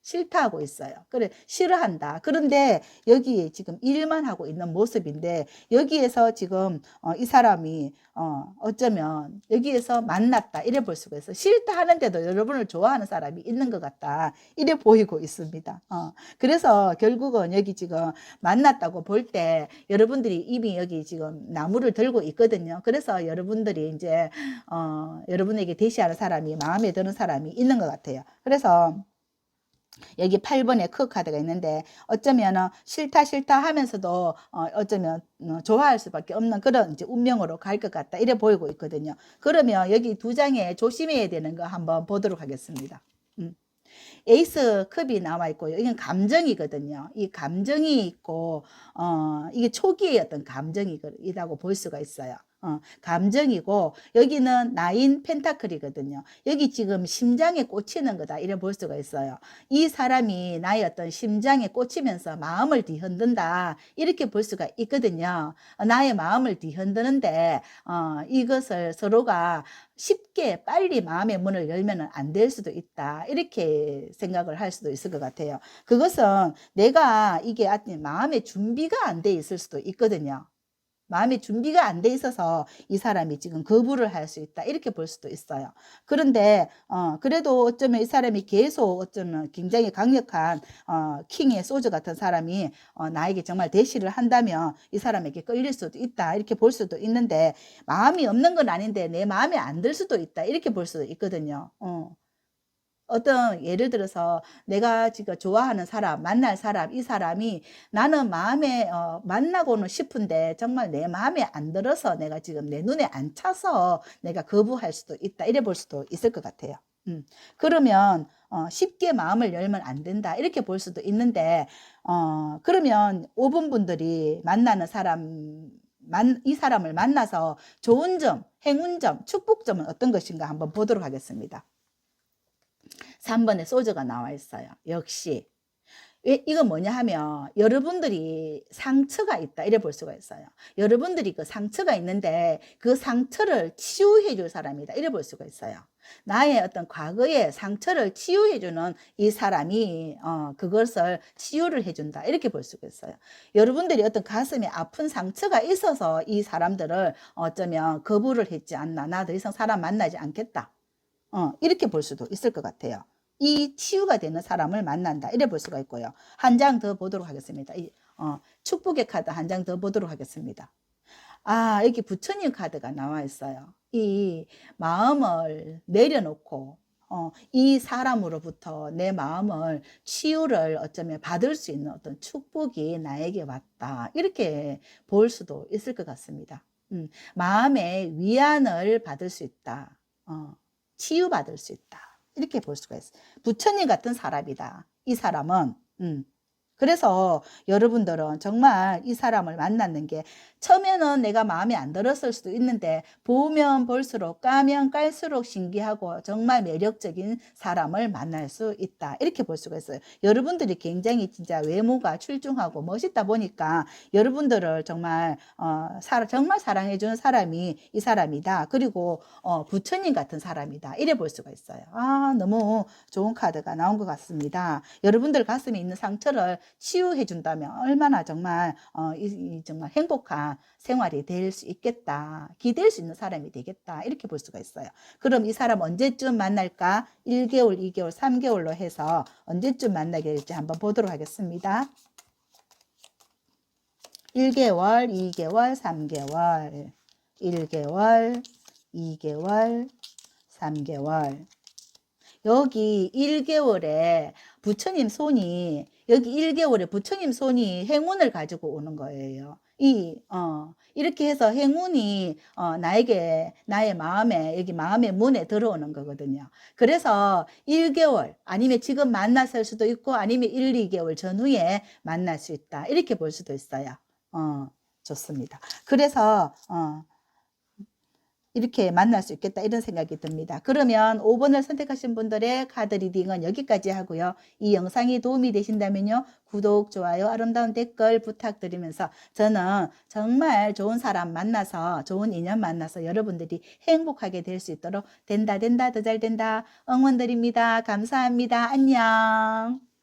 싫다 하고 있어요. 그래, 싫어한다. 그런데 여기 지금 일만 하고 있는 모습인데 여기에서 지금 이 사람이 어쩌면 여기에서 만났다 이래 볼 수가 있어요. 싫다 하는데도 여러분을 좋아하는 사람이 있는 것 같다 이래 보이고 있습니다. 그래서 결국은 여기 지금 만났다고 볼 때 여러분들이 이미 여기 지금 나무를 들고 있거든요. 그래서 여러분들이 이제 여러분에게 대시하는 사람이 마음에 드는 사람이 있는 것 같아요. 그래서 여기 8번에 크 카드가 있는데 어쩌면 싫다 싫다 하면서도 어쩌면 좋아할 수밖에 없는 그런 이제 운명으로 갈 것 같다 이래 보이고 있거든요. 그러면 여기 두 장에 조심해야 되는 거 한번 보도록 하겠습니다. 에이스 컵이 나와 있고요. 이건 감정이거든요. 이 감정이 있고 이게 초기의 어떤 감정이라고 볼 수가 있어요. 감정이고 여기는 나인 펜타클이거든요. 여기 지금 심장에 꽂히는 거다 이래 볼 수가 있어요. 이 사람이 나의 어떤 심장에 꽂히면서 마음을 뒤흔든다 이렇게 볼 수가 있거든요. 나의 마음을 뒤흔드는데 이것을 서로가 쉽게 빨리 마음의 문을 열면 안 될 수도 있다 이렇게 생각을 할 수도 있을 것 같아요. 그것은 내가 이게 마음의 준비가 안 돼 있을 수도 있거든요. 마음의 준비가 안 돼 있어서 이 사람이 지금 거부를 할 수 있다 이렇게 볼 수도 있어요. 그런데 그래도 어쩌면 이 사람이 계속 어쩌면 굉장히 강력한 킹의 소주 같은 사람이 나에게 정말 대시를 한다면 이 사람에게 끌릴 수도 있다 이렇게 볼 수도 있는데 마음이 없는 건 아닌데 내 마음에 안 들 수도 있다 이렇게 볼 수도 있거든요. 어떤 예를 들어서 내가 지금 좋아하는 사람, 만날 사람, 이 사람이 나는 마음에 만나고는 싶은데 정말 내 마음에 안 들어서 내가 지금 내 눈에 안 차서 내가 거부할 수도 있다 이래 볼 수도 있을 것 같아요. 그러면 쉽게 마음을 열면 안 된다 이렇게 볼 수도 있는데 그러면 5번 분들이 만나는 사람 이 사람을 만나서 좋은 점, 행운점, 축복점은 어떤 것인가 한번 보도록 하겠습니다. 3번에 소저가 나와 있어요. 역시 이건 뭐냐 하면 여러분들이 상처가 있다 이래 볼 수가 있어요. 여러분들이 그 상처가 있는데 그 상처를 치유해 줄 사람이다 이래 볼 수가 있어요. 나의 어떤 과거의 상처를 치유해 주는 이 사람이 그것을 치유를 해준다 이렇게 볼 수가 있어요. 여러분들이 어떤 가슴에 아픈 상처가 있어서 이 사람들을 어쩌면 거부를 했지 않나, 나 더 이상 사람 만나지 않겠다 이렇게 볼 수도 있을 것 같아요. 이 치유가 되는 사람을 만난다 이래 볼 수가 있고요. 한 장 더 보도록 하겠습니다. 축복의 카드 한 장 더 보도록 하겠습니다. 여기 부처님 카드가 나와 있어요. 이 마음을 내려놓고 이 사람으로부터 내 마음을 치유를 어쩌면 받을 수 있는 어떤 축복이 나에게 왔다. 이렇게 볼 수도 있을 것 같습니다. 마음의 위안을 받을 수 있다. 치유받을 수 있다. 이렇게 볼 수가 있어요. 부처님 같은 사람이다. 이 사람은. 그래서 여러분들은 정말 이 사람을 만났는 게 처음에는 내가 마음에 안 들었을 수도 있는데 보면 볼수록 까면 깔수록 신기하고 정말 매력적인 사람을 만날 수 있다. 이렇게 볼 수가 있어요. 여러분들이 굉장히 진짜 외모가 출중하고 멋있다 보니까 여러분들을 정말 정말 사랑해주는 사람이 이 사람이다. 그리고 부처님 같은 사람이다. 이래 볼 수가 있어요. 너무 좋은 카드가 나온 것 같습니다. 여러분들 가슴에 있는 상처를 치유해 준다면 얼마나 정말 정말 행복한 생활이 될 수 있겠다. 기댈 수 있는 사람이 되겠다. 이렇게 볼 수가 있어요. 그럼 이 사람 언제쯤 만날까? 1개월, 2개월, 3개월로 해서 언제쯤 만나게 될지 한번 보도록 하겠습니다. 1개월, 2개월, 3개월, 1개월, 2개월, 3개월. 여기 1개월에 부처님 손이 여기 1개월에 부처님 손이 행운을 가지고 오는 거예요. 이렇게 해서 행운이 나의 마음에 여기 마음의 문에 들어오는 거거든요. 그래서 1개월 아니면 지금 만났을 수도 있고 아니면 1, 2개월 전후에 만날 수 있다. 이렇게 볼 수도 있어요. 좋습니다. 그래서 이렇게 만날 수 있겠다 이런 생각이 듭니다. 그러면 5번을 선택하신 분들의 카드 리딩은 여기까지 하고요. 이 영상이 도움이 되신다면요. 구독, 좋아요, 아름다운 댓글 부탁드리면서 저는 정말 좋은 사람 만나서 좋은 인연 만나서 여러분들이 행복하게 될 수 있도록 된다 더 잘 된다 응원드립니다. 감사합니다. 안녕.